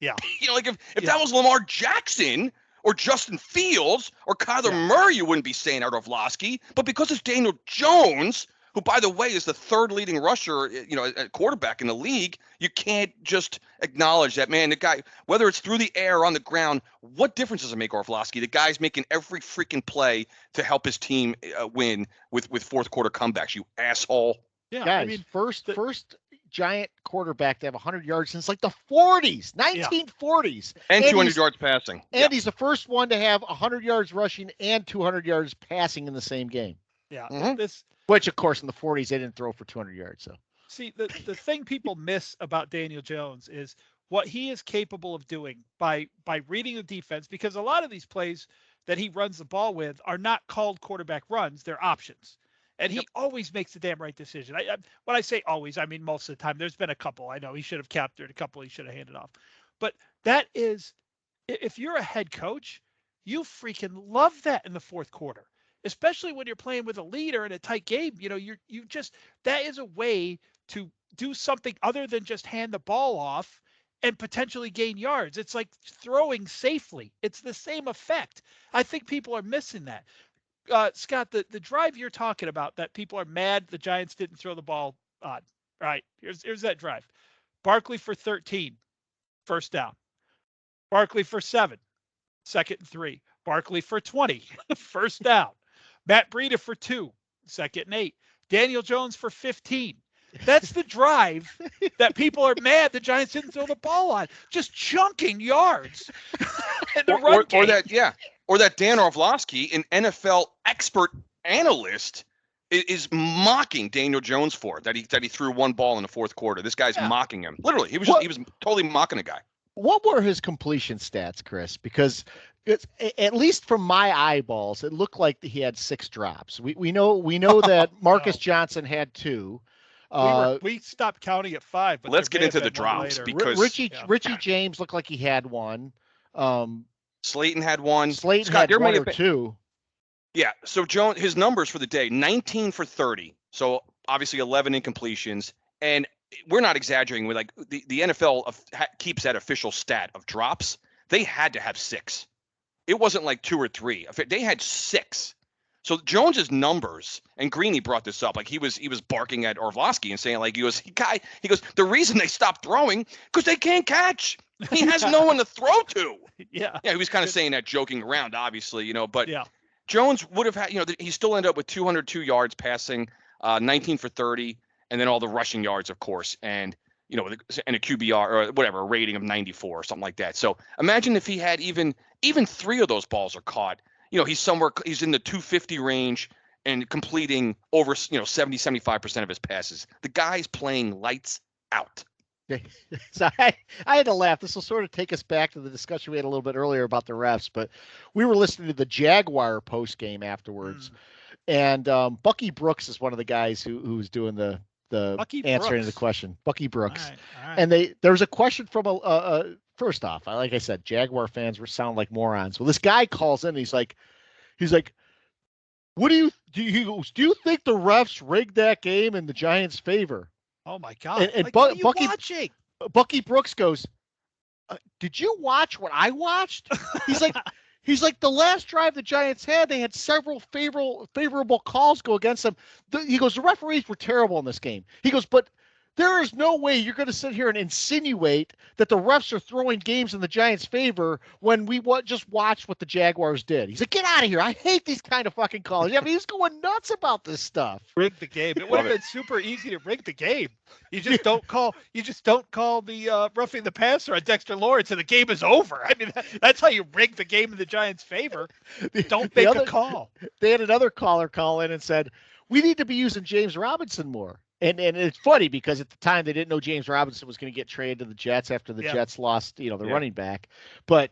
Yeah. Like if that was Lamar Jackson or Justin Fields or Kyler Murray, you wouldn't be saying out of Orlovsky. But because it's Daniel Jones, who, by the way, is the 3rd leading rusher, at quarterback in the league, you can't just acknowledge that, man. The guy, whether it's through the air or on the ground, what difference does it make, Orlovsky? The guy's making every freaking play to help his team win with 4th quarter comebacks, you asshole. Yeah, guys, first Giant quarterback to have 100 yards since like the 40s, 1940s. And 200 yards passing. And he's the first one to have 100 yards rushing and 200 yards passing in the same game. Yeah. Mm-hmm. Which, of course, in the 40s, they didn't throw for 200 yards. So, see, the thing people miss about Daniel Jones is what he is capable of doing by reading the defense, because a lot of these plays that he runs the ball with are not called quarterback runs, they're options. And he always makes the damn right decision. When I say always, I mean most of the time. There's been a couple. I know he should have captured, a couple he should have handed off. But that is, if you're a head coach, you freaking love that in the fourth quarter, especially when you're playing with a leader in a tight game. You know, that is a way to do something other than just hand the ball off and potentially gain yards. It's like throwing safely. It's the same effect. I think people are missing that. Scott, the drive you're talking about that people are mad the Giants didn't throw the ball on. All right, here's that drive. Barkley for 13, first down. Barkley for 7, 2nd and 3. Barkley for 20, first down. Matt Breida for 2, 2nd and 8. Daniel Jones for 15. That's the drive that people are mad the Giants didn't throw the ball on. Just chunking yards. Or that Dan Orlovsky, an NFL expert analyst, is mocking Daniel Jones for it, that he threw one ball in the fourth quarter. This guy's mocking him. Literally, he was totally mocking the guy. What were his completion stats, Chris? Because it's, at least from my eyeballs, it looked like he had 6 drops. We know that Marcus Johnson had 2. We stopped counting at 5. But let's get into the drops because Richie James looked like he had 1. Slayton had 1. Slayton had 1 or 2. Yeah. So Jones, his numbers for the day: 19 for 30. So obviously 11 incompletions, and we're not exaggerating. We're like the NFL keeps that official stat of drops. They had to have 6. It wasn't like 2 or 3. They had 6. So Jones's numbers, and Greeny brought this up, like he was barking at Orlovsky and saying, like, he goes, the reason they stopped throwing because they can't catch. He has no one to throw to. Yeah. Yeah, he was kind of saying that joking around, obviously, but Jones would have had, he still ended up with 202 yards passing, 19 for 30, and then all the rushing yards, of course, and and a QBR or whatever, a rating of 94 or something like that. So imagine if he had even 3 of those balls are caught. He's in the 250 range and completing over 70-75% of his passes. The guy's playing lights out. So I had to laugh. This will sort of take us back to the discussion we had a little bit earlier about the refs, but we were listening to the Jaguar post game afterwards, and Bucky Brooks is one of the guys who's doing the answering to the question. Bucky Brooks, all right. And there was a question from first off, like I said, Jaguar fans sound like morons. Well, this guy calls in. And he's like, what do you think the refs rigged that game in the Giants' favor? Oh my God! And what are you watching? Bucky Brooks goes, did you watch what I watched? He's like the last drive the Giants had, they had several favorable calls go against them. He goes, the referees were terrible in this game. He goes, but there is no way you're going to sit here and insinuate that the refs are throwing games in the Giants' favor when we just watched what the Jaguars did. He's like, get out of here. I hate these kind of fucking calls. Yeah, he's going nuts about this stuff. Rig the game. It would have been super easy to rig the game. You just don't call the roughing the passer on Dexter Lawrence, and the game is over. I mean, that's how you rig the game in the Giants' favor. Don't make a call. They had another caller call in and said, we need to be using James Robinson more. And it's funny because at the time they didn't know James Robinson was going to get traded to the Jets after the Jets lost, the running back. But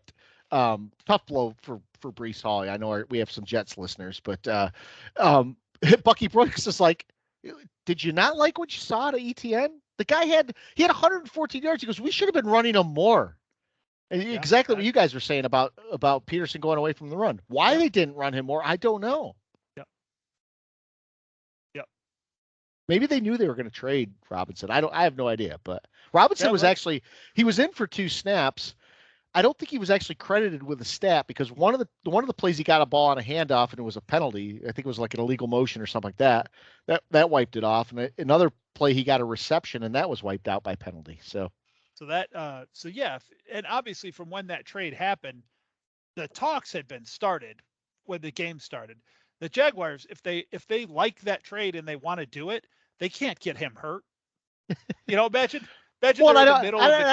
tough blow for Breece Hall. I know we have some Jets listeners, but Bucky Brooks is like, did you not like what you saw at ETN? The guy had 114 yards. He goes, we should have been running him more. And exactly what you guys were saying about Peterson going away from the run. Why they didn't run him more, I don't know. Maybe they knew they were going to trade Robinson. I have no idea, but Robinson was he was in for 2 snaps. I don't think he was actually credited with a stat because one of the plays he got a ball on a handoff and it was a penalty. I think it was like an illegal motion or something like that. That wiped it off. And another play he got a reception and that was wiped out by penalty. So and obviously from when that trade happened, the talks had been started when the game started. The Jaguars, if they like that trade and they want to do it, they can't get him hurt. Imagine. Well, I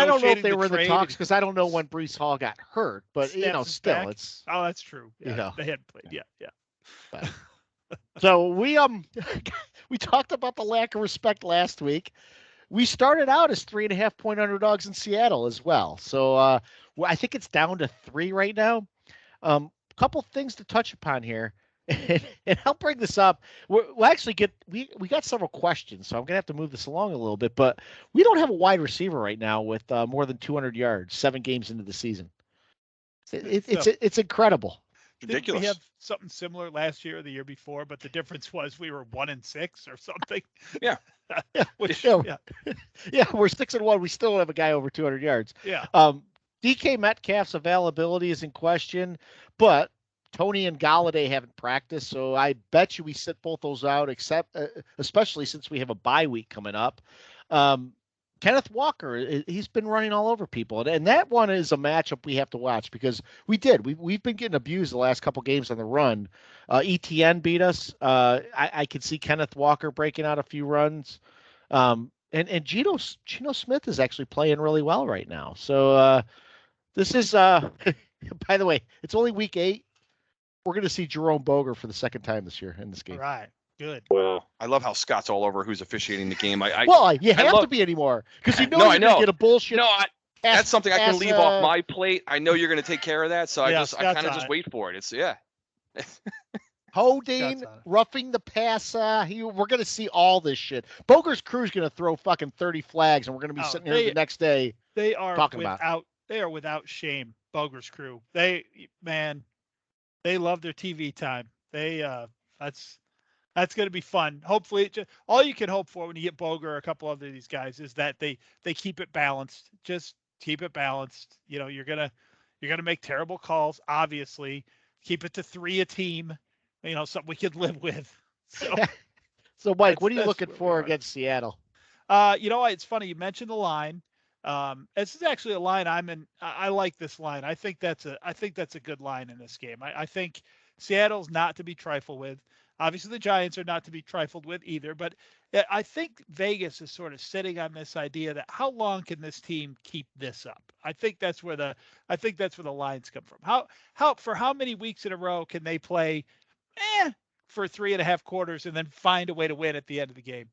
don't know if they were in the talks because I don't know when Breece Hall got hurt, but still, it's. Oh, that's true. Yeah, they hadn't played. Yeah. So we talked about the lack of respect last week. we started out as 3.5-point underdogs in Seattle as well. So I think it's down to 3 right now. Couple things to touch upon here, and I'll bring this up. We'll actually we got several questions, so I'm gonna have to move this along a little bit. But we don't have a wide receiver right now with more than 200 yards 7 games into the season. It's incredible. Didn't Ridiculous. we have something similar last year or the year before, but the difference was we were 1-6 or something. Yeah. Which, Yeah. yeah. Yeah, we're 6-1. We still don't have a guy over 200 yards. Yeah. DK Metcalf's availability is in question, but Tony and Galladay haven't practiced, so I bet you we sit both those out, especially since we have a bye week coming up. Kenneth Walker, he's been running all over people, and that one is a matchup we have to watch because we've been getting abused the last couple games on the run. ETN beat us. I could see Kenneth Walker breaking out a few runs, and Geno Smith is actually playing really well right now. So this is by the way, it's only week 8. We're going to see Jerome Boger for the second time this year in this game. Right. Good. Well, I love how Scott's all over who's officiating the game. You have to be anymore because you're going to get a bullshit. No, that's something I can leave off my plate. I know you're going to take care of that, so I kind of just wait for it. It's Holding, roughing the passer. We're going to see all this shit. Boger's crew's going to throw fucking 30 flags, and we're going to be sitting here the next day. They are talking about. They are without shame. Boger's crew. They love their TV time. That's going to be fun. Hopefully, all you can hope for when you get Boger or a couple other of these guys is that they keep it balanced. Just keep it balanced. You know, you're gonna make terrible calls. Obviously, keep it to 3 a team. You know, something we could live with. So Mike, what are you looking for against Seattle? It's funny you mentioned the line. This is actually a line I'm in. I like this line. I think that's a good line in this game. I think Seattle's not to be trifled with. Obviously, the Giants are not to be trifled with either. But I think Vegas is sort of sitting on this idea that how long can this team keep this up? I think that's where the lines come from. For how many weeks in a row can they play for 3.5 quarters and then find a way to win at the end of the game?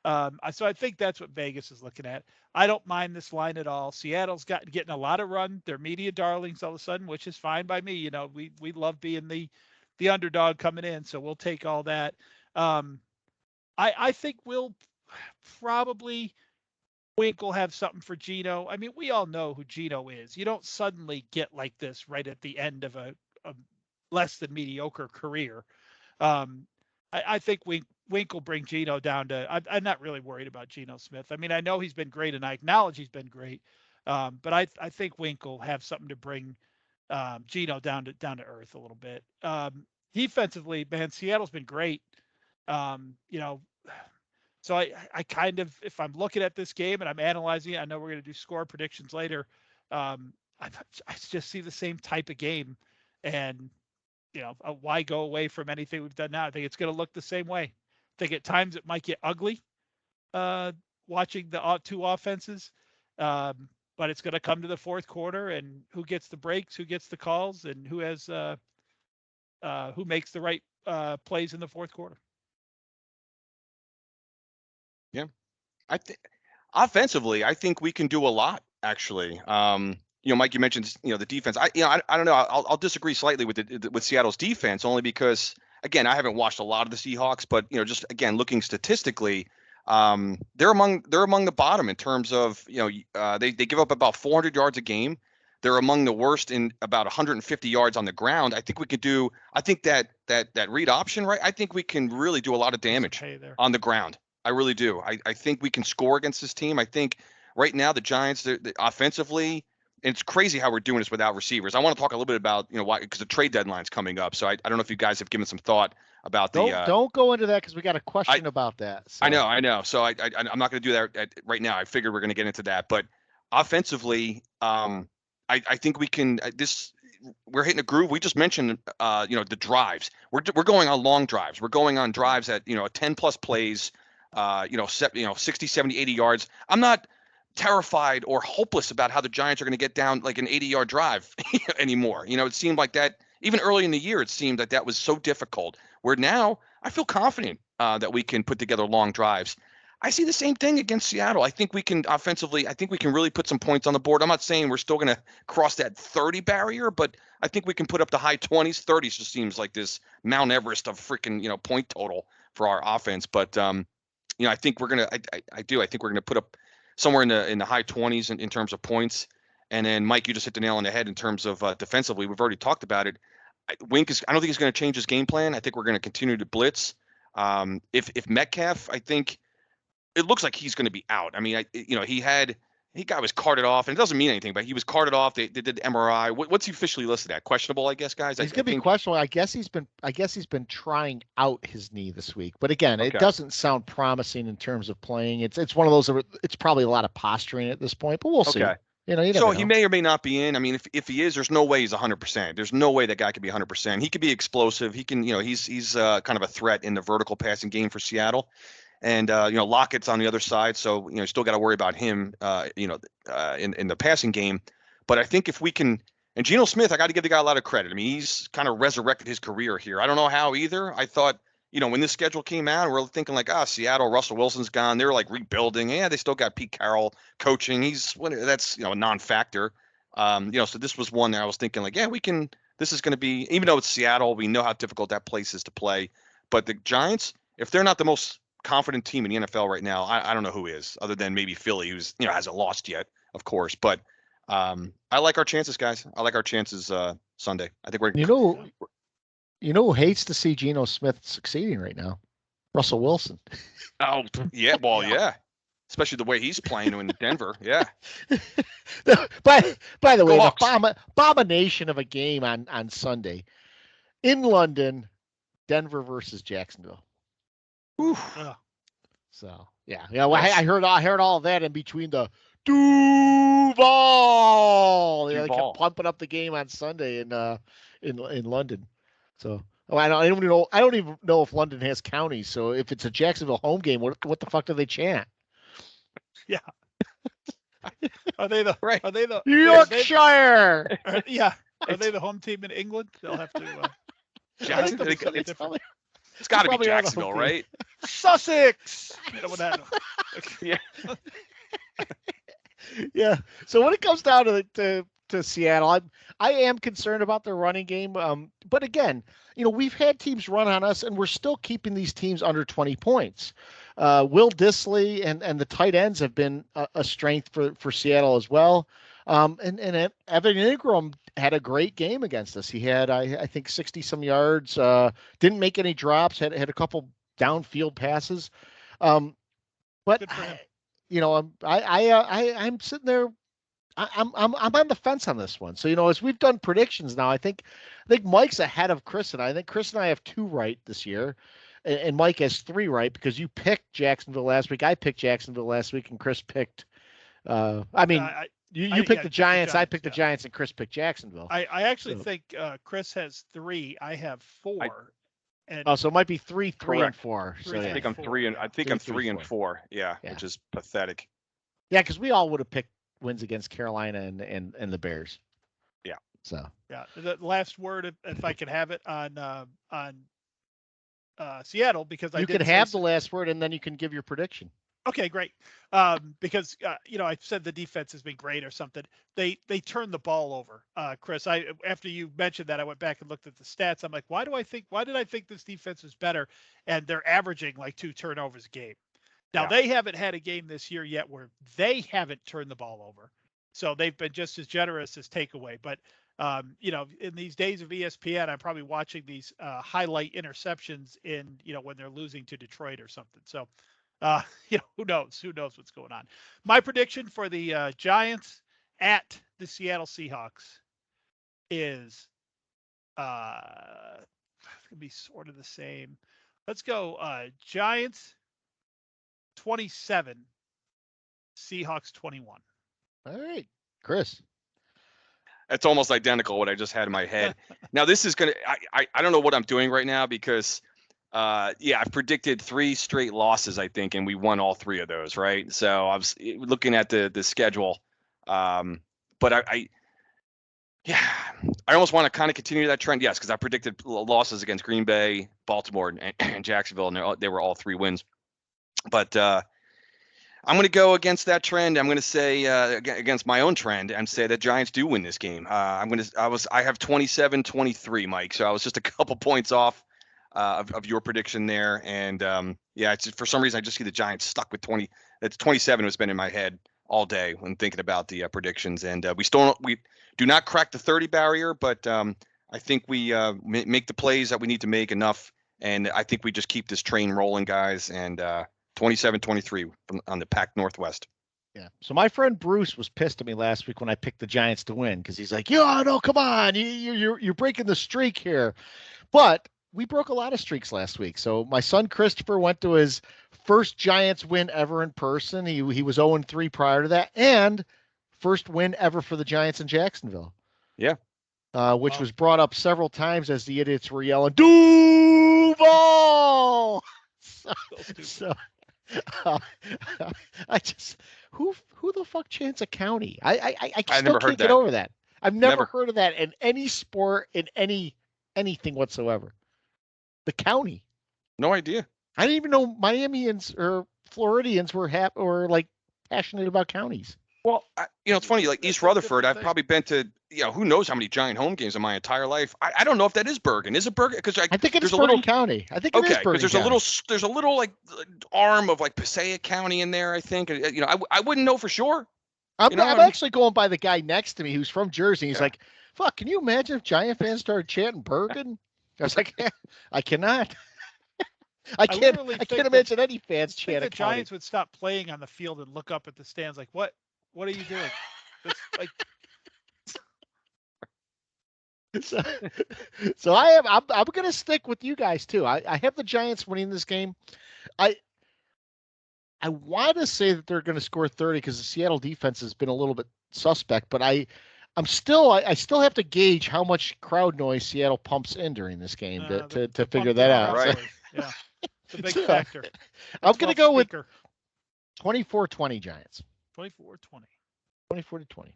So I think that's what Vegas is looking at. I don't mind this line at all. Seattle's getting a lot of run. They're media darlings all of a sudden, which is fine by me. You know, we love being the underdog coming in, so we'll take all that. I think we'll probably Wink will have something for Geno. I mean, we all know who Geno is. You don't suddenly get like this right at the end of a less than mediocre career. I think Wink will bring Geno down to. I'm not really worried about Geno Smith. I mean, I know he's been great, and I acknowledge he's been great. But I think Wink will have something to bring Geno down to earth a little bit. Defensively, man, Seattle's been great. So I kind of, if I'm looking at this game and I'm analyzing it, I know we're going to do score predictions later. I just see the same type of game, and why go away from anything we've done now? I think it's going to look the same way. I think at times it might get ugly watching the 2 offenses, but it's going to come to the fourth quarter, and who gets the breaks, who gets the calls, and who makes the right plays in the fourth quarter. Yeah, I think offensively, I think we can do a lot actually. Mike, you mentioned the defense. I don't know. I'll disagree slightly with Seattle's defense only because again I haven't watched a lot of the Seahawks, but just again looking statistically, they're among the bottom in terms of they give up about 400 yards a game. They're among the worst in about 150 yards on the ground. I think we could do. I think that read option, right? I think we can really do a lot of damage on the ground. I really do. I think we can score against this team. I think right now the Giants, they're offensively, and it's crazy how we're doing this without receivers. I want to talk a little bit about why, because the trade deadline's coming up. So I don't know if you guys have given some thought about don't go into that because we got a question about that. So. I know. So I'm not going to do that right now. I figured we're going to get into that, but offensively, I think we can. We're hitting a groove. We just mentioned, the drives. We're going on long drives. We're going on drives at 10+ plays. 60, 70, 80 yards. I'm not terrified or hopeless about how the Giants are going to get down like an 80-yard drive anymore. It seemed like that even early in the year. It seemed like that was so difficult. Where now I feel confident that we can put together long drives. I see the same thing against Seattle. I think we can offensively, I think we can really put some points on the board. I'm not saying we're still going to cross that 30 barrier, but I think we can put up the high 20s. 30s just seems like this Mount Everest of freaking, point total for our offense. But, I think we're going to, I think we're going to put up somewhere in the high 20s in terms of points. And then, Mike, you just hit the nail on the head in terms of defensively. We've already talked about it. I don't think he's going to change his game plan. I think we're going to continue to blitz. If Metcalf, I think, it looks like he's going to be out. I mean, he was carted off, and it doesn't mean anything, but he was carted off. They did the MRI. What's he officially listed at? Questionable, I guess, guys. He's going to be questionable. I guess he's been trying out his knee this week, but again, Okay. It doesn't sound promising in terms of playing. It's one of those. It's probably a lot of posturing at this point, but we'll see. Okay. You never So know. he may or may not be in. I mean, if he is, there's no way he's 100%. There's no way that guy could be 100%. He could be explosive. He can, he's kind of a threat in the vertical passing game for Seattle. And, Lockett's on the other side. So, still got to worry about him, in the passing game. But I think if we can, and Geno Smith, I got to give the guy a lot of credit. I mean, he's kind of resurrected his career here. I don't know how either. I thought, when this schedule came out, we're thinking like, Seattle, Russell Wilson's gone. They're like rebuilding. Yeah, they still got Pete Carroll coaching. That's, a non-factor. So this was one that I was thinking like, yeah, this is going to be, even though it's Seattle, we know how difficult that place is to play. But the Giants, if they're not the most confident team in the NFL right now, I don't know who is, other than maybe Philly, who's hasn't lost yet, of course. But I like our chances, guys. I like our chances Sunday. I think we're who hates to see Geno Smith succeeding right now? Russell Wilson. Oh yeah, well yeah, especially the way he's playing in Denver. Yeah. By the way, Hawks. the abomination of a game on Sunday in London, Denver versus Jacksonville. So yeah. Well, I heard all of that in between the Duval. They kept pumping up the game on Sunday in London. So I don't even know if London has counties. So if it's a Jacksonville home game, what the fuck do they chant? Yeah. Are they the right? Are they the Yorkshire? Are they the home team in England? They'll have to. Jacksonville. Different. It's got to be probably Jacksonville, right? Sussex. What that? Yeah. Yeah. So when it comes down to Seattle, I am concerned about their running game. But again, we've had teams run on us, and we're still keeping these teams under 20 points. Will Dissly and the tight ends have been a strength for Seattle as well. And Evan Ingram had a great game against us. He had, I think, 60 some yards. Didn't make any drops. Had a couple downfield passes. But Good for him. I'm sitting there. I'm on the fence on this one. So as we've done predictions now, I think Mike's ahead of Chris and I. I think Chris and I have 2 right this year, and Mike has 3 right because you picked Jacksonville last week. I picked Jacksonville last week, and Chris picked. You picked the Giants. I picked the Giants, and Chris picked Jacksonville. I actually think Chris has 3. I have 4. So it might be 3, 3, and 4. So Three, yeah. I think I'm 3 and I'm 3 and 4. Yeah, which is pathetic. Yeah, because we all would have picked wins against Carolina and the Bears. Yeah. So. Yeah. The last word, if I could have it on Seattle, because you could have the last word, and then you can give your prediction. Okay, great. Because I said the defense has been great or something. They turned the ball over, Chris. After you mentioned that, I went back and looked at the stats. I'm like, why did I think this defense was better? And they're averaging like 2 turnovers a game. Now they haven't had a game this year yet where they haven't turned the ball over. So they've been just as generous as takeaway. But in these days of ESPN, I'm probably watching these highlight interceptions in when they're losing to Detroit or something. So. Who knows what's going on. My prediction for the Giants at the Seattle Seahawks is it's gonna be sort of the same. Let's go Giants 27, Seahawks 21. All right, Chris. It's almost identical what I just had in my head. Now this is gonna. I don't know what I'm doing right now because. I've predicted 3 straight losses, I think, and we won all 3 of those, right? So I was looking at the schedule, but I almost want to kind of continue that trend, yes, because I predicted losses against Green Bay, Baltimore, and Jacksonville, and they were all 3 wins. But I'm going to go against that trend. I'm going to say against my own trend and say that Giants do win this game. I have 27-23, Mike. So I was just a couple points off of your prediction there. And it's just, for some reason I just see the Giants stuck with 20. That's 27 has been in my head all day when thinking about the predictions. And we do not crack the 30 barrier, but I think we make the plays that we need to make enough. And I think we just keep this train rolling, guys. And 27-23 on the Pac Northwest. Yeah. So my friend Bruce was pissed at me last week when I picked the Giants to win because he's like, "Yeah, no, come on, you're breaking the streak here." But we broke a lot of streaks last week. So my son Christopher went to his first Giants win ever in person. He was 0-3 prior to that, and first win ever for the Giants in Jacksonville. Yeah. Which was brought up several times as the idiots were yelling, "Duval!" I just who the fuck chants a county? I still can't get over that. I've never heard of that in any sport, in anything whatsoever. The county. No idea. I didn't even know Miamians or Floridians were like passionate about counties. Well, it's funny. Like East Rutherford, I've probably been to, who knows how many Giant home games in my entire life. I don't know if that is Bergen. Is it Bergen? Because I think it's Bergen County. I think it is Bergen because there's a little like arm of like Passaic County in there. I think. I wouldn't know for sure. I'm actually going by the guy next to me who's from Jersey. He's like, "Fuck, can you imagine if Giant fans started chanting Bergen?" I was like, I cannot. I can't imagine any fans chanting. The Giants would stop playing on the field and look up at the stands like, "What? What are you doing?" Like. So I'm going to stick with you guys too. I have the Giants winning this game. I want to say that they're going to score 30 because the Seattle defense has been a little bit suspect, but I still have to gauge how much crowd noise Seattle pumps in during this game to figure that out. Right. Yeah. It's a big factor. I'm going to go with 24-20 Giants. 24-20. 24-20.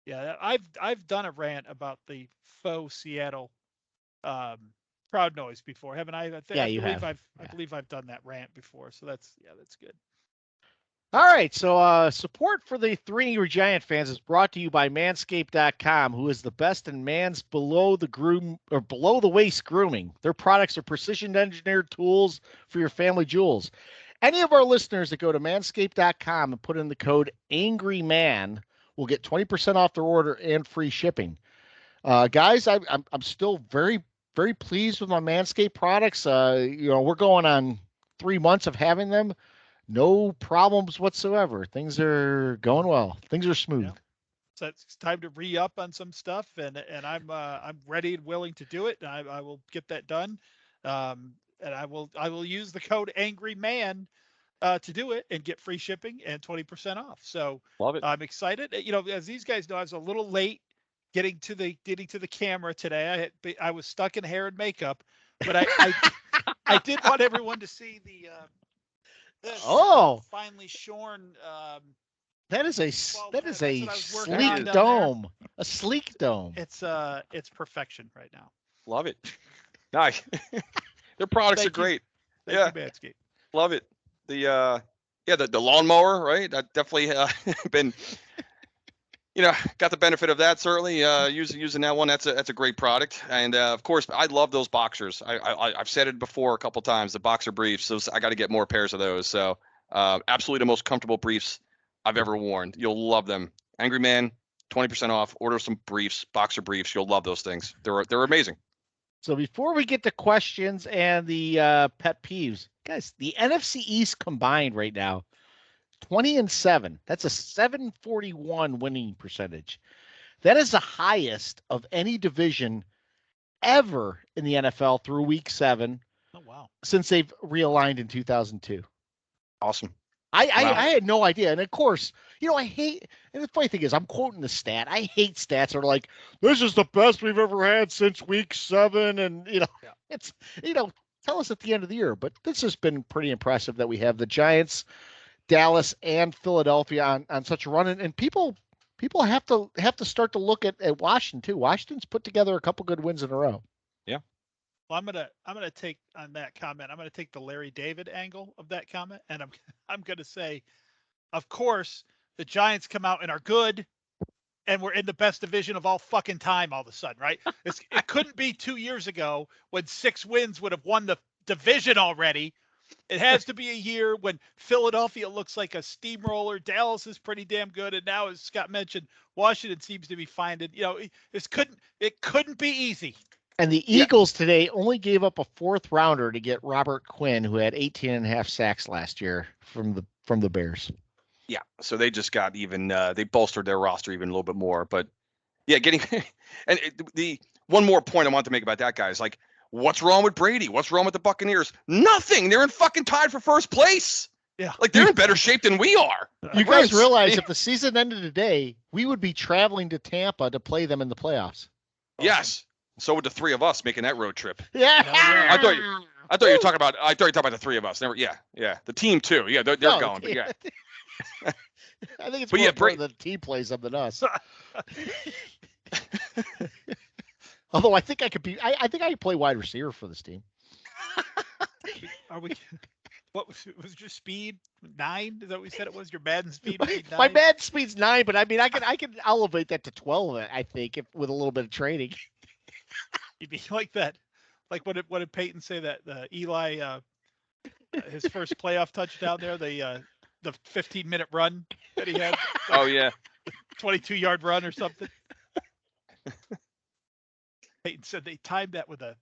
Yeah, I've done a rant about the faux Seattle crowd noise before, haven't I? I believe I've done that rant before, so that's good. All right, so support for the Three Angry Giant fans is brought to you by Manscaped.com, who is the best in man's below the waist grooming. Their products are precision engineered tools for your family jewels. Any of our listeners that go to Manscaped.com and put in the code AngryMan will get 20% off their order and free shipping. Guys, I'm still very, very pleased with my Manscaped products. We're going on 3 months of having them. No problems whatsoever. Things are going well. Things are smooth. Yeah. So it's time to re-up on some stuff, and I'm ready and willing to do it. And I will get that done. And I will use the code AngryMan to do it and get free shipping and 20% off. So love it. I'm excited. As these guys know, I was a little late getting to the camera today. I was stuck in hair and makeup, but I did want everyone to see the finely shorn. That is a sleek dome. A sleek dome. It's perfection right now. Love it. Nice. Their products are great. Thank you, Manscaped. Love it. The lawnmower, right? That definitely been, got the benefit of that. Certainly, using that one. That's a great product. And of course, I love those boxers. I've said it before a couple times. The boxer briefs. Those, I got to get more pairs of those. So absolutely the most comfortable briefs I've ever worn. You'll love them. Angry Man, 20% off. Order some briefs, boxer briefs. You'll love those things. They're amazing. So before we get to questions and the pet peeves, guys, the NFC East combined right now, 20-7. That's a 741 winning percentage. That is the highest of any division ever in the NFL through week 7. Oh, wow. Since they've realigned in 2002. Awesome. I had no idea. And of course, I hate, and the funny thing is I'm quoting the stat. I hate stats that are like, this is the best we've ever had since week 7. And, it's, tell us at the end of the year. But this has been pretty impressive that we have the Giants, Dallas, and Philadelphia on such a run. And people have to start to look at Washington too. Washington's put together a couple good wins in a row. Yeah. Well, I'm gonna take on that comment. I'm gonna take the Larry David angle of that comment, and I'm gonna say of course, the Giants come out and are good, and we're in the best division of all fucking time all of a sudden, right? It couldn't be 2 years ago when 6 wins would have won the division already. It has to be a year when Philadelphia looks like a steamroller. Dallas is pretty damn good. And now, as Scott mentioned, Washington seems to be finding, it couldn't be easy. And the Eagles today only gave up a 4th rounder to get Robert Quinn, who had 18.5 sacks last year from the Bears. Yeah, so they just got even. They bolstered their roster even a little bit more. But yeah, the one more point I want to make about that guy is like, what's wrong with Brady? What's wrong with the Buccaneers? Nothing. They're in fucking tied for first place. Yeah, like they're in better shape than we are. You guys realize if the season ended today, we would be traveling to Tampa to play them in the playoffs. Yes. So would the 3 of us making that road trip. Yeah. I thought you were talking about. I thought you were talking about the 3 of us. Never. Yeah. The team too. Yeah, they're going. But yeah. I think it's more important that the team plays them than us. Although I think I could be. I think I could play wide receiver for this team. Are we? What was your speed? 9? Is that what we said it was? Your Madden speed? My Madden speed's 9, but I mean I can elevate that to 12. I think with a little bit of training. You'd be like that. Like what did Peyton say that Eli his first playoff touchdown there, the 15-minute run that he had? Oh yeah. 22-yard run or something. Peyton said they timed that with a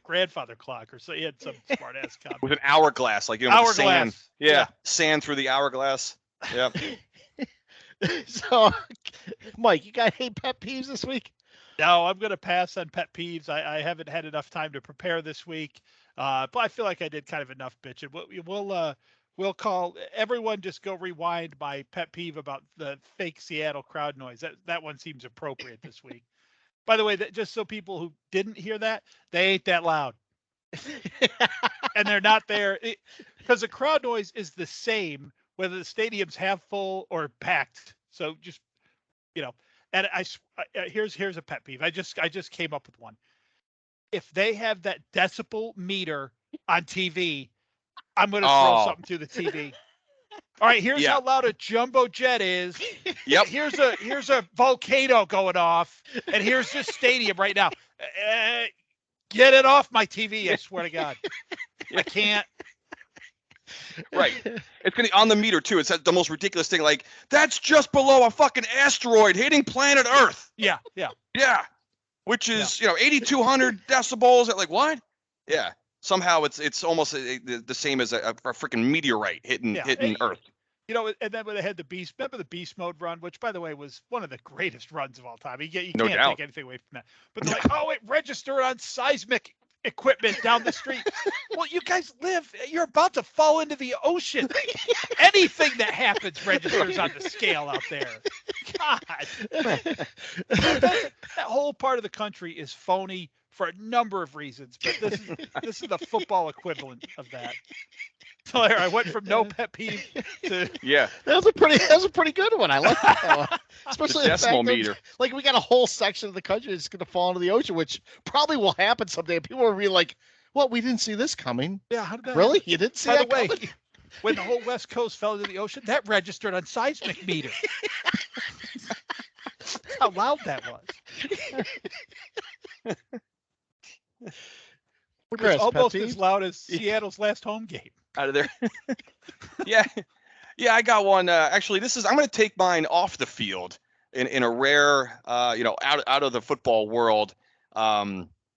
grandfather clock, or so he had some smart ass comment. With an hourglass, like hourglass. Sand. Yeah, sand through the hourglass. Yep. So, Mike, you got any pet peeves this week? No, I'm going to pass on pet peeves. I haven't had enough time to prepare this week, but I feel like I did kind of enough bitching. We'll call everyone. Just go rewind my pet peeve about the fake Seattle crowd noise. That one seems appropriate this week. By the way, just so people who didn't hear that, they ain't that loud, and they're not there because the crowd noise is the same whether the stadium's half full or packed. So just and here's a pet peeve. I just came up with one. If they have that decibel meter on TV, I'm going to throw something through the TV. All right, here's how loud a jumbo jet is. Yep. Here's a volcano going off, and here's this stadium right now. Get it off my TV! I swear to God, I can't. Right. It's gonna be on the meter too. It's the most ridiculous thing. Like that's just below a fucking asteroid hitting planet Earth. Yeah. Which is 8,200 decibels. Like what? Yeah. Somehow it's almost the same as a freaking meteorite hitting Earth. And then when they had the beast, remember the beast mode run, which by the way was one of the greatest runs of all time. You can't take anything away from that. But they're like, it registered on seismic equipment down the street. Well, you guys you're about to fall into the ocean. Anything that happens registers on the scale out there. God. That whole part of the country is phony for a number of reasons, but this is the football equivalent of that. So I went from no pet peeve to That was a pretty good one. I like that one. Especially the decimal meter. Like we got a whole section of the country that's going to fall into the ocean, which probably will happen someday. People will be like, "Well, we didn't see this coming." Yeah, how did that really? happen? You didn't see By that the way, coming? When the whole West Coast fell into the ocean, that registered on seismic meter. That's how loud that was. Which is almost as loud as Seattle's last home game. Out of there. Yeah, I got one. Actually, I'm going to take mine off the field in a rare, out of the football world,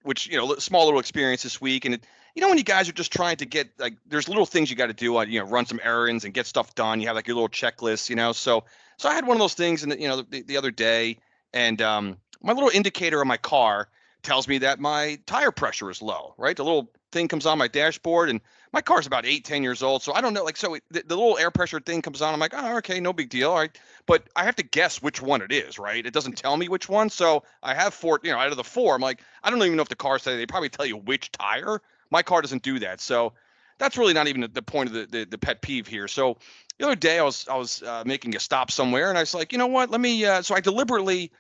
which, small little experience this week. And, when you guys are just trying to get, like, there's little things you got to do on, run some errands and get stuff done. You have, like, your little checklist, so I had one of those things the other day, and my little indicator on my car tells me that my tire pressure is low, right? The little thing comes on my dashboard, and my car's about 10 years old. So I don't know, the little air pressure thing comes on. I'm like, oh, okay, no big deal. All right. But I have to guess which one it is, right? It doesn't tell me which one. So I have 4, out of the 4, I'm like, I don't even know if the car says, they probably tell you which tire. My car doesn't do that. So that's really not even the point of the pet peeve here. So the other day I was making a stop somewhere, and I was like, you know what, let me, so I deliberately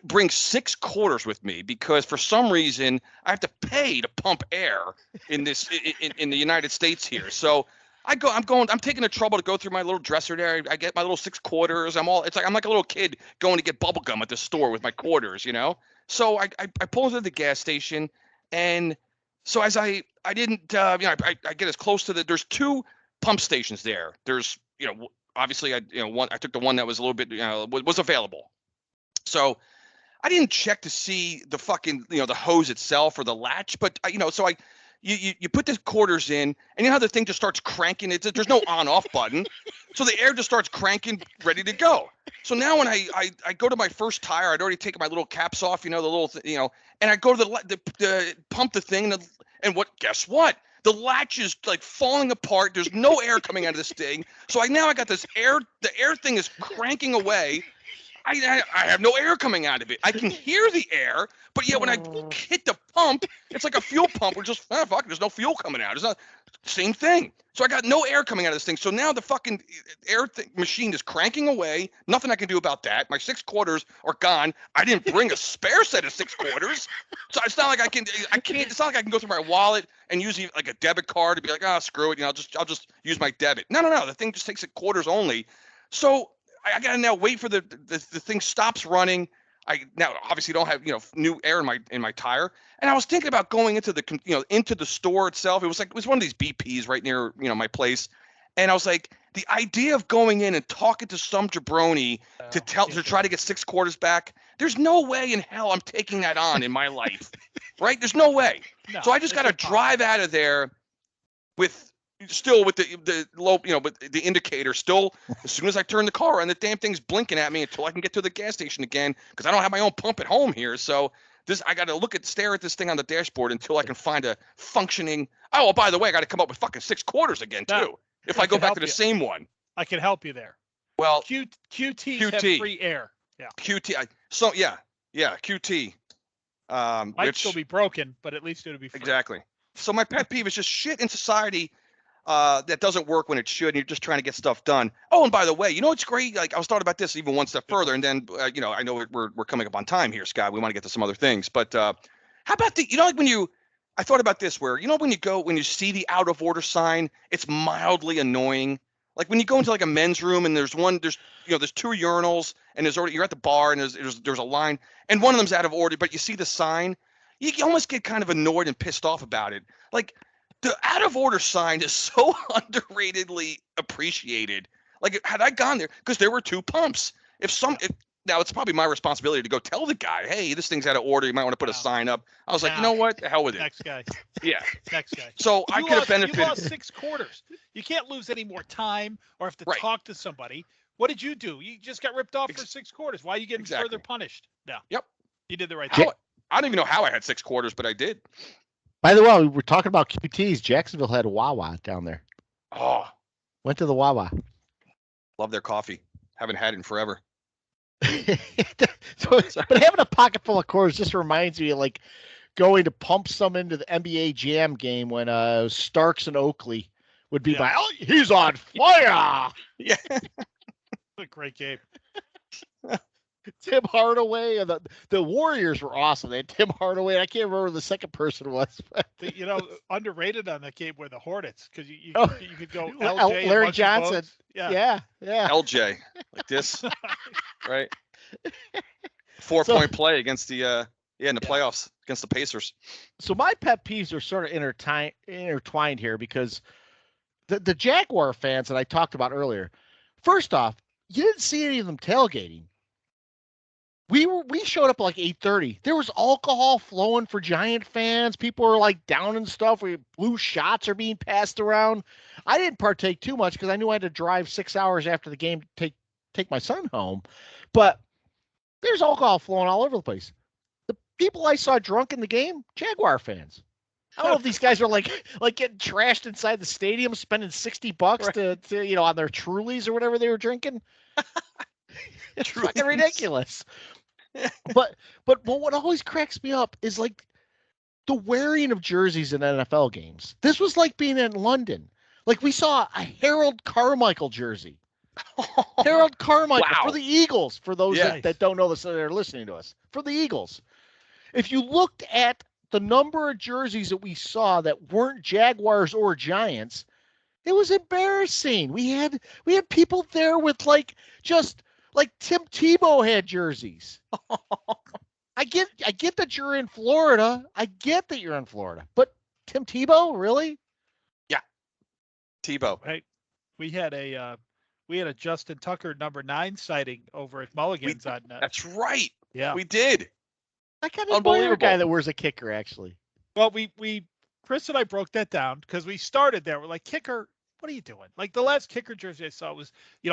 bring 6 quarters with me because for some reason I have to pay to pump air in the United States here. So I'm taking the trouble to go through my little dresser there. I get my little 6 quarters. I'm like a little kid going to get bubble gum at the store with my quarters, you know? So I pull into the gas station, and so as I didn't, I get as close to there's 2 pump stations there. There's, obviously I took the one that was a little bit, was available. So I didn't check to see the fucking, the hose itself or the latch, but you put the quarters in, and you know how the thing just starts cranking. There's no on-off button, so the air just starts cranking, ready to go. So now when I go to my first tire, I'd already taken my little caps off, the little, and I go to the pump the thing, and guess what? The latch is like falling apart. There's no air coming out of this thing. So I got this air. The air thing is cranking away. I have no air coming out of it. I can hear the air, but yet when I hit the pump, it's like a fuel pump. We're just, fuck, there's no fuel coming out. It's not same thing. So I got no air coming out of this thing. So now the fucking machine is cranking away. Nothing I can do about that. My 6 quarters are gone. I didn't bring a spare set of 6 quarters. So it's not like it's not like I can go through my wallet and use like a debit card to be like, screw it. I'll just use my debit. No. The thing just takes it quarters only. So I gotta now wait for the thing stops running. I now obviously don't have new air in my tire, and I was thinking about going into the store itself. It was one of these BPs right near my place, and I was like, the idea of going in and talking to some jabroni to try to get 6 quarters back. There's no way in hell I'm taking that on in my life, right? There's no way. No, so I just gotta drive out of there with the low, but the indicator still, as soon as I turn the car on, the damn thing's blinking at me until I can get to the gas station again, because I don't have my own pump at home here. So I got to stare at this thing on the dashboard until I can find a functioning. Oh, well, by the way, I got to come up with fucking 6 quarters again too. If I go back to the same one. I can help you there. Well, QT have free air. Yeah. QT. QT. Might still be broken, but at least it'll be free. Exactly. So my pet peeve is just shit in society that doesn't work when it should, and you're just trying to get stuff done. Oh, and by the way, it's great. Like I was thought about this even one step further, and then I know we're coming up on time here, Scott. We want to get to some other things, but how about like when I thought about this, where when you see the out of order sign, it's mildly annoying. Like when you go into like a men's room and there's 2 urinals, and you're at the bar and there's a line, and one of them's out of order, but you see the sign, you almost get kind of annoyed and pissed off about it. Like, the out of order sign is so underratedly appreciated. Like, had I gone there, because there were 2 pumps. Now it's probably my responsibility to go tell the guy, hey, this thing's out of order. You might want to put a sign up. I was like, you know what? The hell with it. Next guy. Yeah. Next guy. So I could have benefited. You lost 6 quarters. You can't lose any more time or have to talk to somebody. What did you do? You just got ripped off for 6 quarters. Why are you getting further punished? No. Yep. You did the right thing. I don't even know how I had 6 quarters, but I did. By the way, we're talking about QTs. Jacksonville had a Wawa down there. Oh. Went to the Wawa. Love their coffee. Haven't had it in forever. But having a pocket full of quarters just reminds me of like going to pump some into the NBA Jam game when Starks and Oakley would be like, oh, he's on fire. Yeah. A great game. Tim Hardaway and the Warriors were awesome. They had Tim Hardaway. I can't remember who the second person was. Underrated on that game were the Hornets, because you could go LJ, Larry Johnson. Yeah. LJ, like this, right? 4-point play against the in the playoffs against the Pacers. So my pet peeves are sort of intertwined here, because the Jaguar fans that I talked about earlier. First off, you didn't see any of them tailgating. We showed up at like 8:30. There was alcohol flowing for Giant fans. People were like down and stuff. Blue shots are being passed around. I didn't partake too much because I knew I had to drive 6 hours after the game to take my son home. But there's alcohol flowing all over the place. The people I saw drunk in the game, Jaguar fans. I don't know if these guys are like getting trashed inside the stadium, spending $60 to on their Trulies or whatever they were drinking. It's fucking ridiculous. But what always cracks me up is like the wearing of jerseys in NFL games. This was like being in London. Like we saw a Harold Carmichael jersey. Harold Carmichael for the Eagles. For those that don't know this, that are listening to us, for the Eagles. If you looked at the number of jerseys that we saw that weren't Jaguars or Giants, It was embarrassing. We had people there with like Tim Tebow had jerseys. I get that you're in Florida. But Tim Tebow, really? Yeah, Tebow. Right. We had a Justin Tucker #9 sighting over at Mulligan's on. That's right. Yeah. We did. I kind of admire a Unbelievable. guy that wears a kicker, actually. Well, Chris and I broke that down because we started there. We're like, kicker, what are you doing? Like the last kicker jersey I saw was,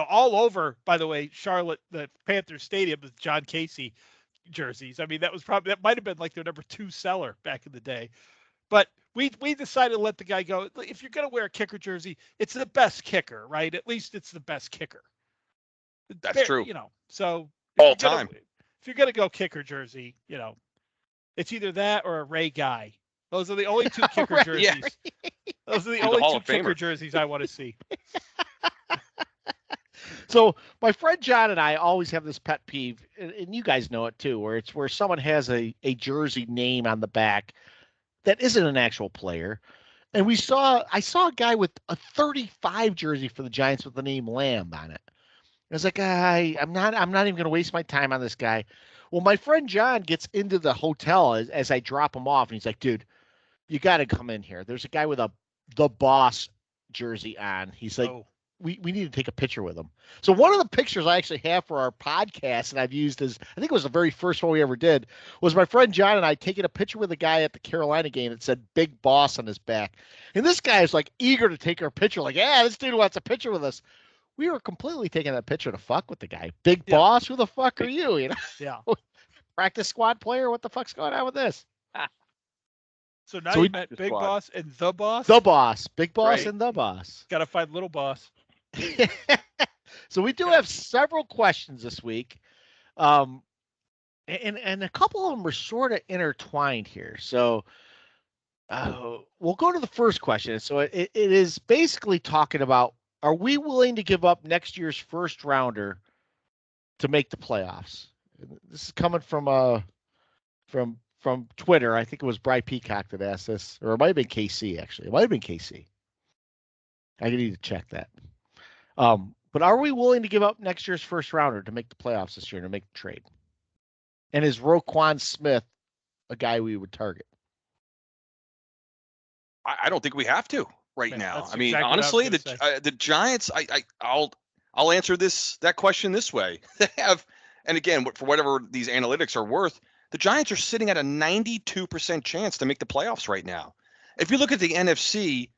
all over, by the way, Charlotte, the Panthers Stadium with John Casey jerseys. I mean, that might have been like their #2 seller back in the day. But we decided to let the guy go. If you're going to wear a kicker jersey, it's the best kicker, right? At least it's the best kicker. That's true. So All time. If you're going to go kicker jersey, it's either that or a Ray Guy. Those are the only two kicker jerseys. Yeah. Those are the He's a only Hall two of Famer. kicker jerseys I want to see. So my friend John and I always have this pet peeve, and you guys know it too, where someone has a jersey name on the back that isn't an actual player. And I saw a guy with a 35 jersey for the Giants with the name Lamb on it. I was like, I'm not even going to waste my time on this guy. Well, my friend John gets into the hotel as I drop him off, and he's like, dude, you got to come in here. There's a guy with the boss jersey on. He's like, we need to take a picture with him. So one of the pictures I actually have for our podcast, and I've used I think it was the very first one we ever did, was my friend John and I taking a picture with a guy at the Carolina game that said Big Boss on his back. And this guy is like eager to take our picture, like, yeah, this dude wants a picture with us. We were completely taking that picture to fuck with the guy. Big Boss, who the fuck are you? Yeah. Practice squad player? What the fuck's going on with this? So now you met Big Boss and the Boss? The Boss. Big Boss Right. and the Boss. Got to find Little Boss. So we do have several questions this week. And a couple of them are sort of intertwined here. So we'll go to the first question. So it is basically talking about, are we willing to give up next year's first rounder to make the playoffs? This is coming from Twitter. I think it was Bry Peacock that asked this, or it might have been KC, actually. It might have been KC. I need to check that. But are we willing to give up next year's first rounder to make the playoffs this year, to make the trade? And is Roquan Smith a guy we would target? I don't think we have to right Man, now. that's I mean, exactly what I was honestly, gonna the Giants. I'll answer that question this way. They have, and again, for whatever these analytics are worth, the Giants are sitting at a 92% chance to make the playoffs right now. If you look at the NFC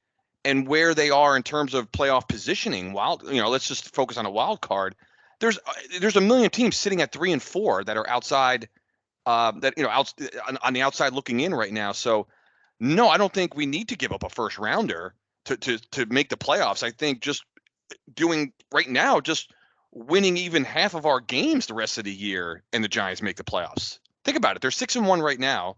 and where they are in terms of playoff positioning, let's just focus on a wild card. There's a million teams sitting at 3 and 4 that are outside, on the outside looking in right now. So, no, I don't think we need to give up a first rounder to make the playoffs. I think just doing right now, just winning even half of our games the rest of the year, and the Giants make the playoffs. Think about it. They're 6-1 right now,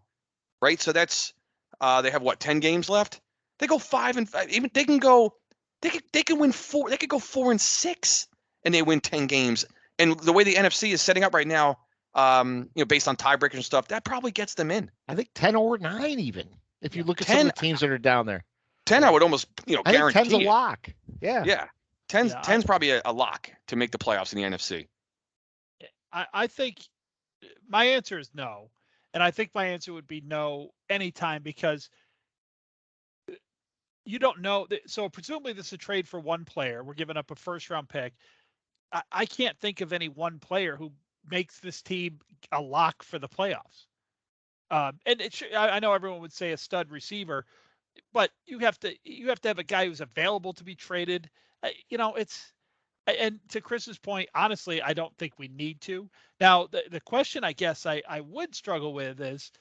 right? So that's they have 10 games left. They go 5-5. Even they can win 4. They could go 4-6, and they win 10 games. And the way the NFC is setting up right now, based on tiebreakers and stuff, that probably gets them in. I think 10 or 9 even. If you look at 10, some of the teams that are down there. 10, I would almost I think guarantee 10's a it. lock. Yeah. Yeah. 10's probably a lock to make the playoffs in the NFC. I think my answer is no. And I think my answer would be no anytime, because you don't know. So presumably this is a trade for one player. We're giving up a first round pick. I can't think of any one player who makes this team a lock for the playoffs. And I know everyone would say a stud receiver, but you have to have a guy who's available to be traded. And to Chris's point, honestly, I don't think we need to. Now, the question I guess I would struggle with is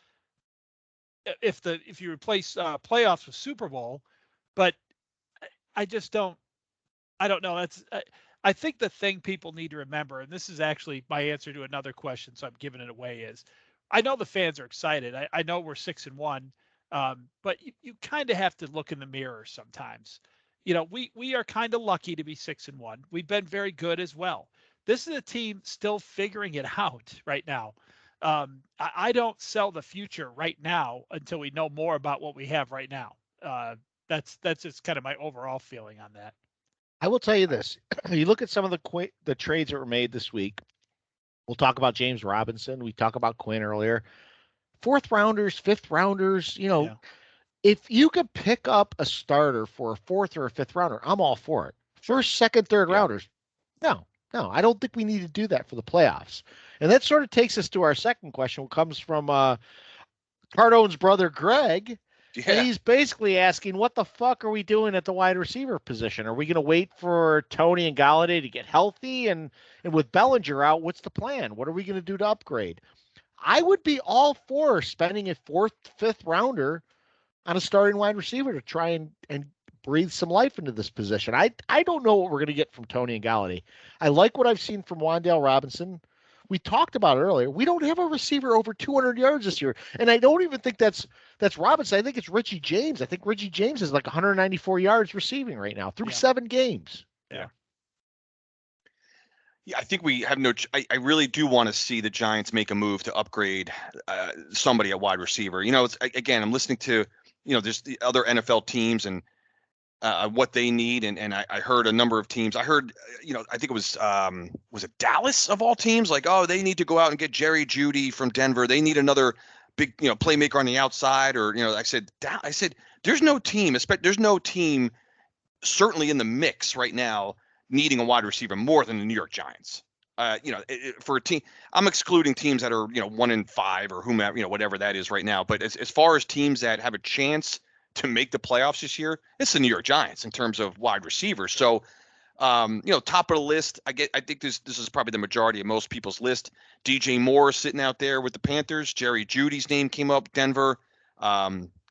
if you replace playoffs with Super Bowl, but I just don't. I don't know. I think the thing people need to remember, and this is actually my answer to another question, so I'm giving it away, is I know the fans are excited. I know we're 6-1, but you kind of have to look in the mirror sometimes. We are kind of lucky to be 6-1. We've been very good as well. This is a team still figuring it out right now. I don't sell the future right now until we know more about what we have right now. That's just kind of my overall feeling on that. I will tell you this: you look at some of the trades that were made this week. We'll talk about James Robinson. We talked about Quinn earlier. 4th rounders, 5th rounders. Yeah. If you could pick up a starter for a 4th or a 5th rounder, I'm all for it. 1st, 2nd, 3rd Yeah. rounders. No, I don't think we need to do that for the playoffs. And that sort of takes us to our second question, which comes from Cardone's brother, Greg. Yeah. And he's basically asking, what the fuck are we doing at the wide receiver position? Are we going to wait for Tony and Galladay to get healthy? And with Bellinger out, what's the plan? What are we going to do to upgrade? I would be all for spending a 4th, 5th rounder on a starting wide receiver to try and breathe some life into this position. I don't know what we're going to get from Tony and Galladay. I like what I've seen from Wan'Dale Robinson. We talked about it earlier. We don't have a receiver over 200 yards this year. And I don't even think that's Robinson. I think it's Richie James. I think Richie James is like 194 yards receiving right now through 7 games. Yeah. Yeah, I think we have I really do want to see the Giants make a move to upgrade somebody at wide receiver. It's again, I'm listening to, there's the other NFL teams and what they need. And I heard a number of teams. I heard, I think it was it Dallas of all teams? Like, oh, they need to go out and get Jerry Jeudy from Denver. They need another big, playmaker on the outside. Or, I said, there's no team, certainly in the mix right now, needing a wide receiver more than the New York Giants. For a team, I'm excluding teams that are, 1-5 or whomever, whatever that is right now. But as far as teams that have a chance to make the playoffs this year, it's the New York Giants in terms of wide receivers. So, top of the list, I think this is probably the majority of most people's list. DJ Moore sitting out there with the Panthers. Jerry Jeudy's name came up, Denver.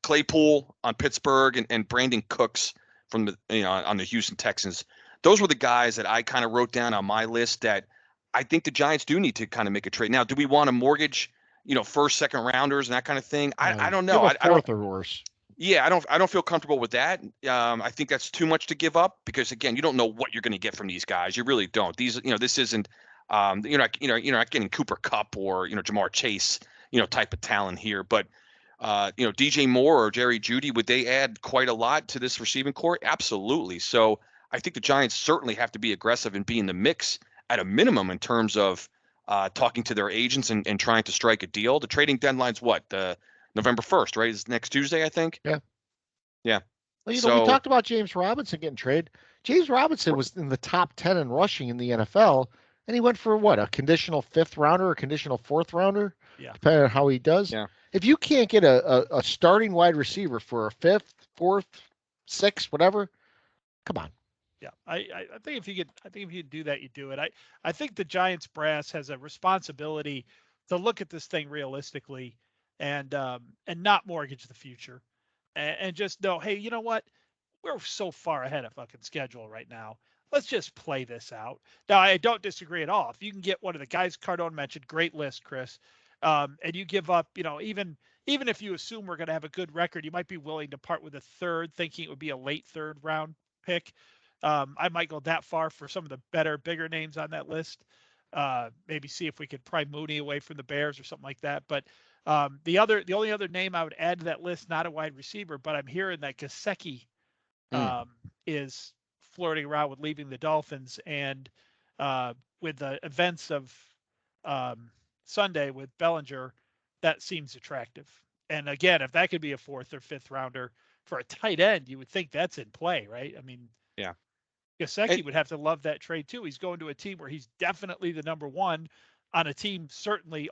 Claypool on Pittsburgh and Brandon Cooks from the, on the Houston Texans. Those were the guys that I kind of wrote down on my list that I think the Giants do need to kind of make a trade. Now, do we want to mortgage, 1st, 2nd rounders and that kind of thing? I don't know. Give a 4th or worse. Yeah, I don't feel comfortable with that. I think that's too much to give up because again, you don't know what you're going to get from these guys. You really don't. These, this isn't, you're not getting Cooper Kupp or Jamar Chase, type of talent here. But DJ Moore or Jerry Jeudy, would they add quite a lot to this receiving core? Absolutely. So I think the Giants certainly have to be aggressive and be in the mix at a minimum in terms of talking to their agents and trying to strike a deal. The trading deadline's what? November 1st, right? It's next Tuesday, I think. Yeah. Yeah. Well, we talked about James Robinson getting traded. James Robinson was in the top 10 in rushing in the NFL, and he went for what? A conditional 5th rounder or a conditional 4th rounder? Yeah. Depending on how he does. Yeah. If you can't get a starting wide receiver for a 5th, 4th, 6th, whatever, come on. Yeah, I think if you do that, you do it. I think the Giants brass has a responsibility to look at this thing realistically and not mortgage the future and just know, hey, you know what? We're so far ahead of fucking schedule right now. Let's just play this out. Now, I don't disagree at all. If you can get one of the guys Cardone mentioned, great list, Chris, and you give up, even if you assume we're going to have a good record, you might be willing to part with a 3rd, thinking it would be a late 3rd round pick. I might go that far for some of the better, bigger names on that list. Maybe see if we could pry Mooney away from the Bears or something like that. But the only other name I would add to that list, not a wide receiver, but I'm hearing that Gesicki is flirting around with leaving the Dolphins, and with the events of Sunday with Bellinger, that seems attractive. And again, if that could be a 4th or 5th rounder for a tight end, you would think that's in play, right? I mean, yeah. Gesicki would have to love that trade too. He's going to a team where he's definitely the number 1 on a team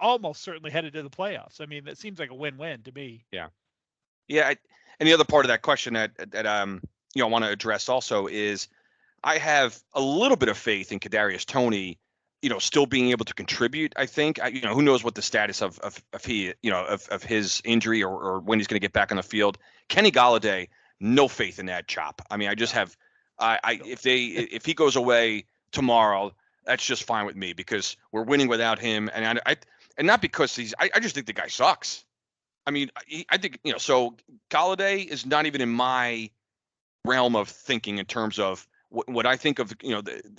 almost certainly headed to the playoffs. I mean, that seems like a win-win to me. Yeah. Yeah. And the other part of that question that I want to address also is I have a little bit of faith in Kadarius Toney, still being able to contribute. I think, who knows what the status of his injury or when he's going to get back on the field. Kenny Galladay, no faith in that chop. I mean, I just have, if he goes away tomorrow, that's just fine with me because we're winning without him. And and not because I just think the guy sucks. I mean, I think, so Galladay is not even in my realm of thinking in terms of what I think of,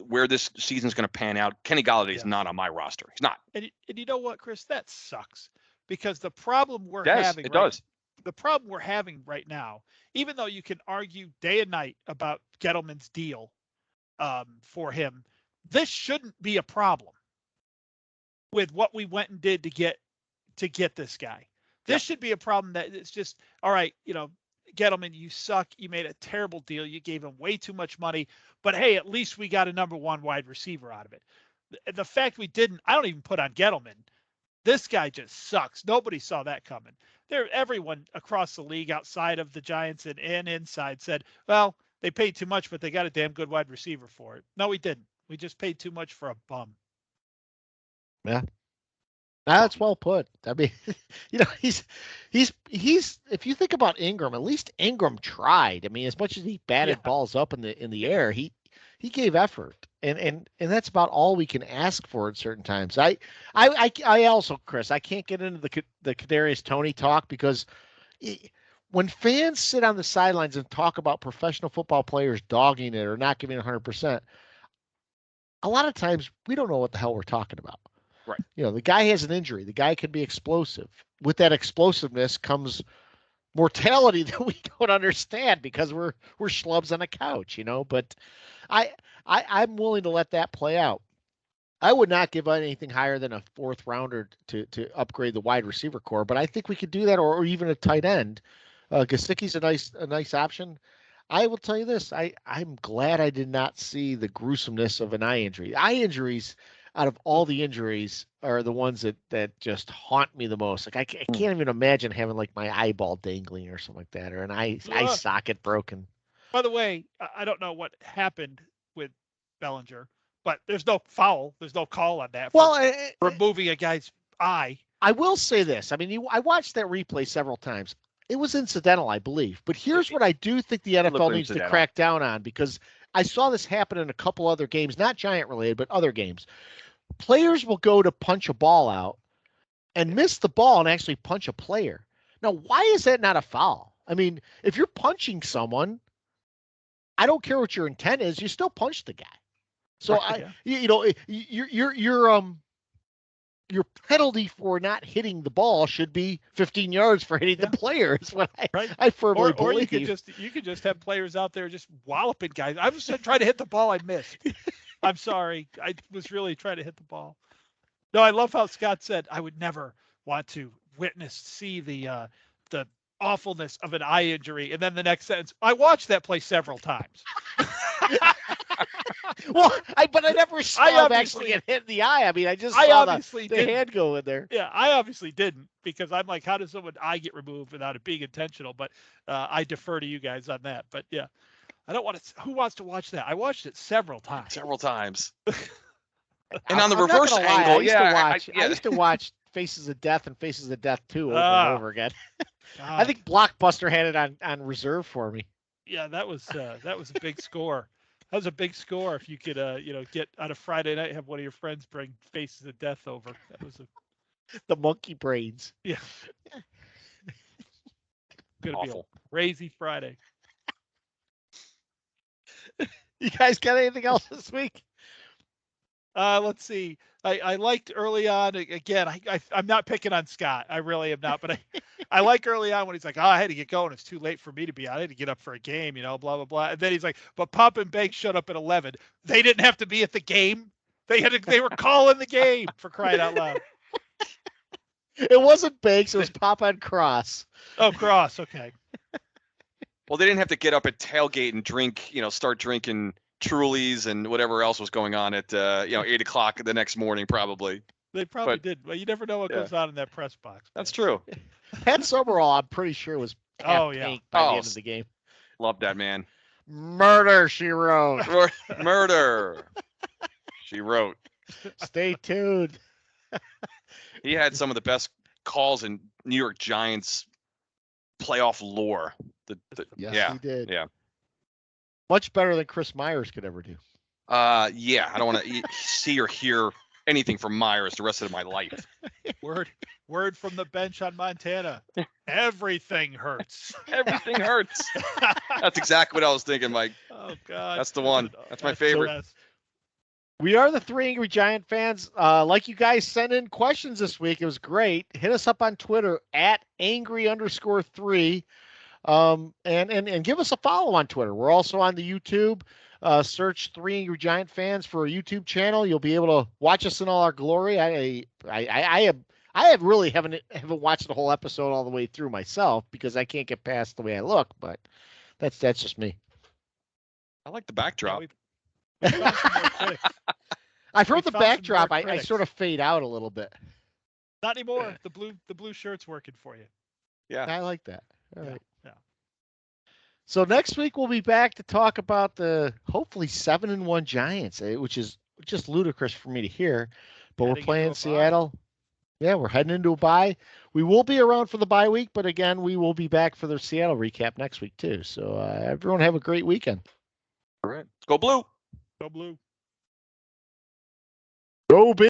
where this season's going to pan out. Kenny Galladay is not on my roster. He's not. And you know what, Chris? That sucks because the problem we're It does. having. It does. the problem we're having right now, even though you can argue day and night about Gettleman's deal for him, this shouldn't be a problem with what we went and did to get this guy. This should be a problem that it's just, all right, Gettleman, you suck. You made a terrible deal. You gave him way too much money. But hey, at least we got a number one wide receiver out of it. The fact we didn't, I don't even put on Gettleman. This guy just sucks. Nobody saw that coming. Everyone across the league outside of the Giants and inside said, well, they paid too much, but they got a damn good wide receiver for it. No, we didn't. We just paid too much for a bum. Yeah. That's well put. I mean, he's if you think about Ingram, at least Ingram tried. I mean, as much as he batted balls up in the air, he gave effort. And that's about all we can ask for at certain times. I also, Chris, I can't get into the Kadarius Toney talk because when fans sit on the sidelines and talk about professional football players dogging it or not giving 100%, a lot of times we don't know what the hell we're talking about. Right. The guy has an injury. The guy can be explosive. With that explosiveness comes mortality that we don't understand because we're schlubs on a couch, But I'm willing to let that play out. I would not give anything higher than a fourth rounder to upgrade the wide receiver core, but I think we could do that, or even a tight end. Gesicki's a nice option. I will tell you this: I'm glad I did not see the gruesomeness of an eye injury. Eye injuries, out of all the injuries, are the ones that just haunt me the most. Like I can't even imagine having like my eyeball dangling or something like that, or an eye socket broken. By the way, I don't know what happened with Bellinger, but there's no foul. There's no call on that. Removing a guy's eye. I will say this. I mean, I watched that replay several times. It was incidental, I believe. But here's what I do think the NFL needs to crack down on, because I saw this happen in a couple other games, not Giant related, but other games. Players will go to punch a ball out and miss the ball and actually punch a player. Now, why is that not a foul? I mean, if you're punching someone, I don't care what your intent is, you still punch the guy. So your penalty for not hitting the ball should be 15 yards for hitting the player. Is what I firmly believe. Or you could just have players out there just walloping guys. I was trying to hit the ball, I missed. I'm sorry. I was really trying to hit the ball. No, I love how Scott said I would never want to see the awfulness of an eye injury, and then the next sentence, I watched that play several times. Well, but I never saw him actually get hit in the eye. I mean, I just saw the hand go in there. Yeah, I obviously didn't, because I'm like, how does someone's eye get removed without it being intentional? But I defer to you guys on that. But yeah, I don't want to. Who wants to watch that? I watched it several times. And on the reverse angle, I used to watch Faces of Death and Faces of Death 2 over and over again. I think Blockbuster had it on reserve for me. Yeah, that was a big score. That was a big score. If you could, get on a Friday night, have one of your friends bring Faces of Death over. That was the monkey brains. Yeah. Gonna be a crazy Friday. You guys got anything else this week? Let's see. I liked early on. Again, I'm not picking on Scott. I really am not. But I like early on when he's like, I had to get going. It's too late for me to be out. I had to get up for a game, blah, blah, blah. And then he's like, but Pop and Banks showed up at 11. They didn't have to be at the game. They were calling the game, for crying out loud. It wasn't Banks. It was Papa and Cross. Oh, Cross. Okay. Well, they didn't have to get up at tailgate and drink, start drinking Trulies and whatever else was going on at 8 o'clock the next morning, probably. They probably did. Well, you never know what goes on in that press box. That's true. Pat Summerall, I'm pretty sure, was pink by the end of the game. Love that man. Murder, she wrote. Murder, she wrote. Stay tuned. He had some of the best calls in New York Giants playoff lore. Yes, he did. Yeah. Much better than Chris Myers could ever do. Yeah, I don't want to see or hear anything from Myers the rest of my life. Word from the bench on Montana. Everything hurts. Everything hurts. That's exactly what I was thinking, Mike. Oh God. That's the one. That's my favorite. We are the Three Angry Giant fans. Like you guys sent in questions this week. It was great. Hit us up on Twitter at angry_3. And give us a follow on Twitter. We're also on the YouTube. Search Three Angry Giant Fans for a YouTube channel. You'll be able to watch us in all our glory. I haven't watched the whole episode all the way through myself because I can't get past the way I look, but that's just me. I like the backdrop. We found some more critics. I've heard the found some more backdrop. I critics. sort of fade out a little bit. Not anymore. The blue shirt's working for you. Yeah. I like that. All right. Yeah. So next week we'll be back to talk about the hopefully 7-1 Giants, which is just ludicrous for me to hear. But Heading we're playing into a Seattle. Yeah, we're heading into a bye. We will be around for the bye week, but again, we will be back for the Seattle recap next week too. So everyone have a great weekend. All right. Go Blue. Go Blue. Go Big.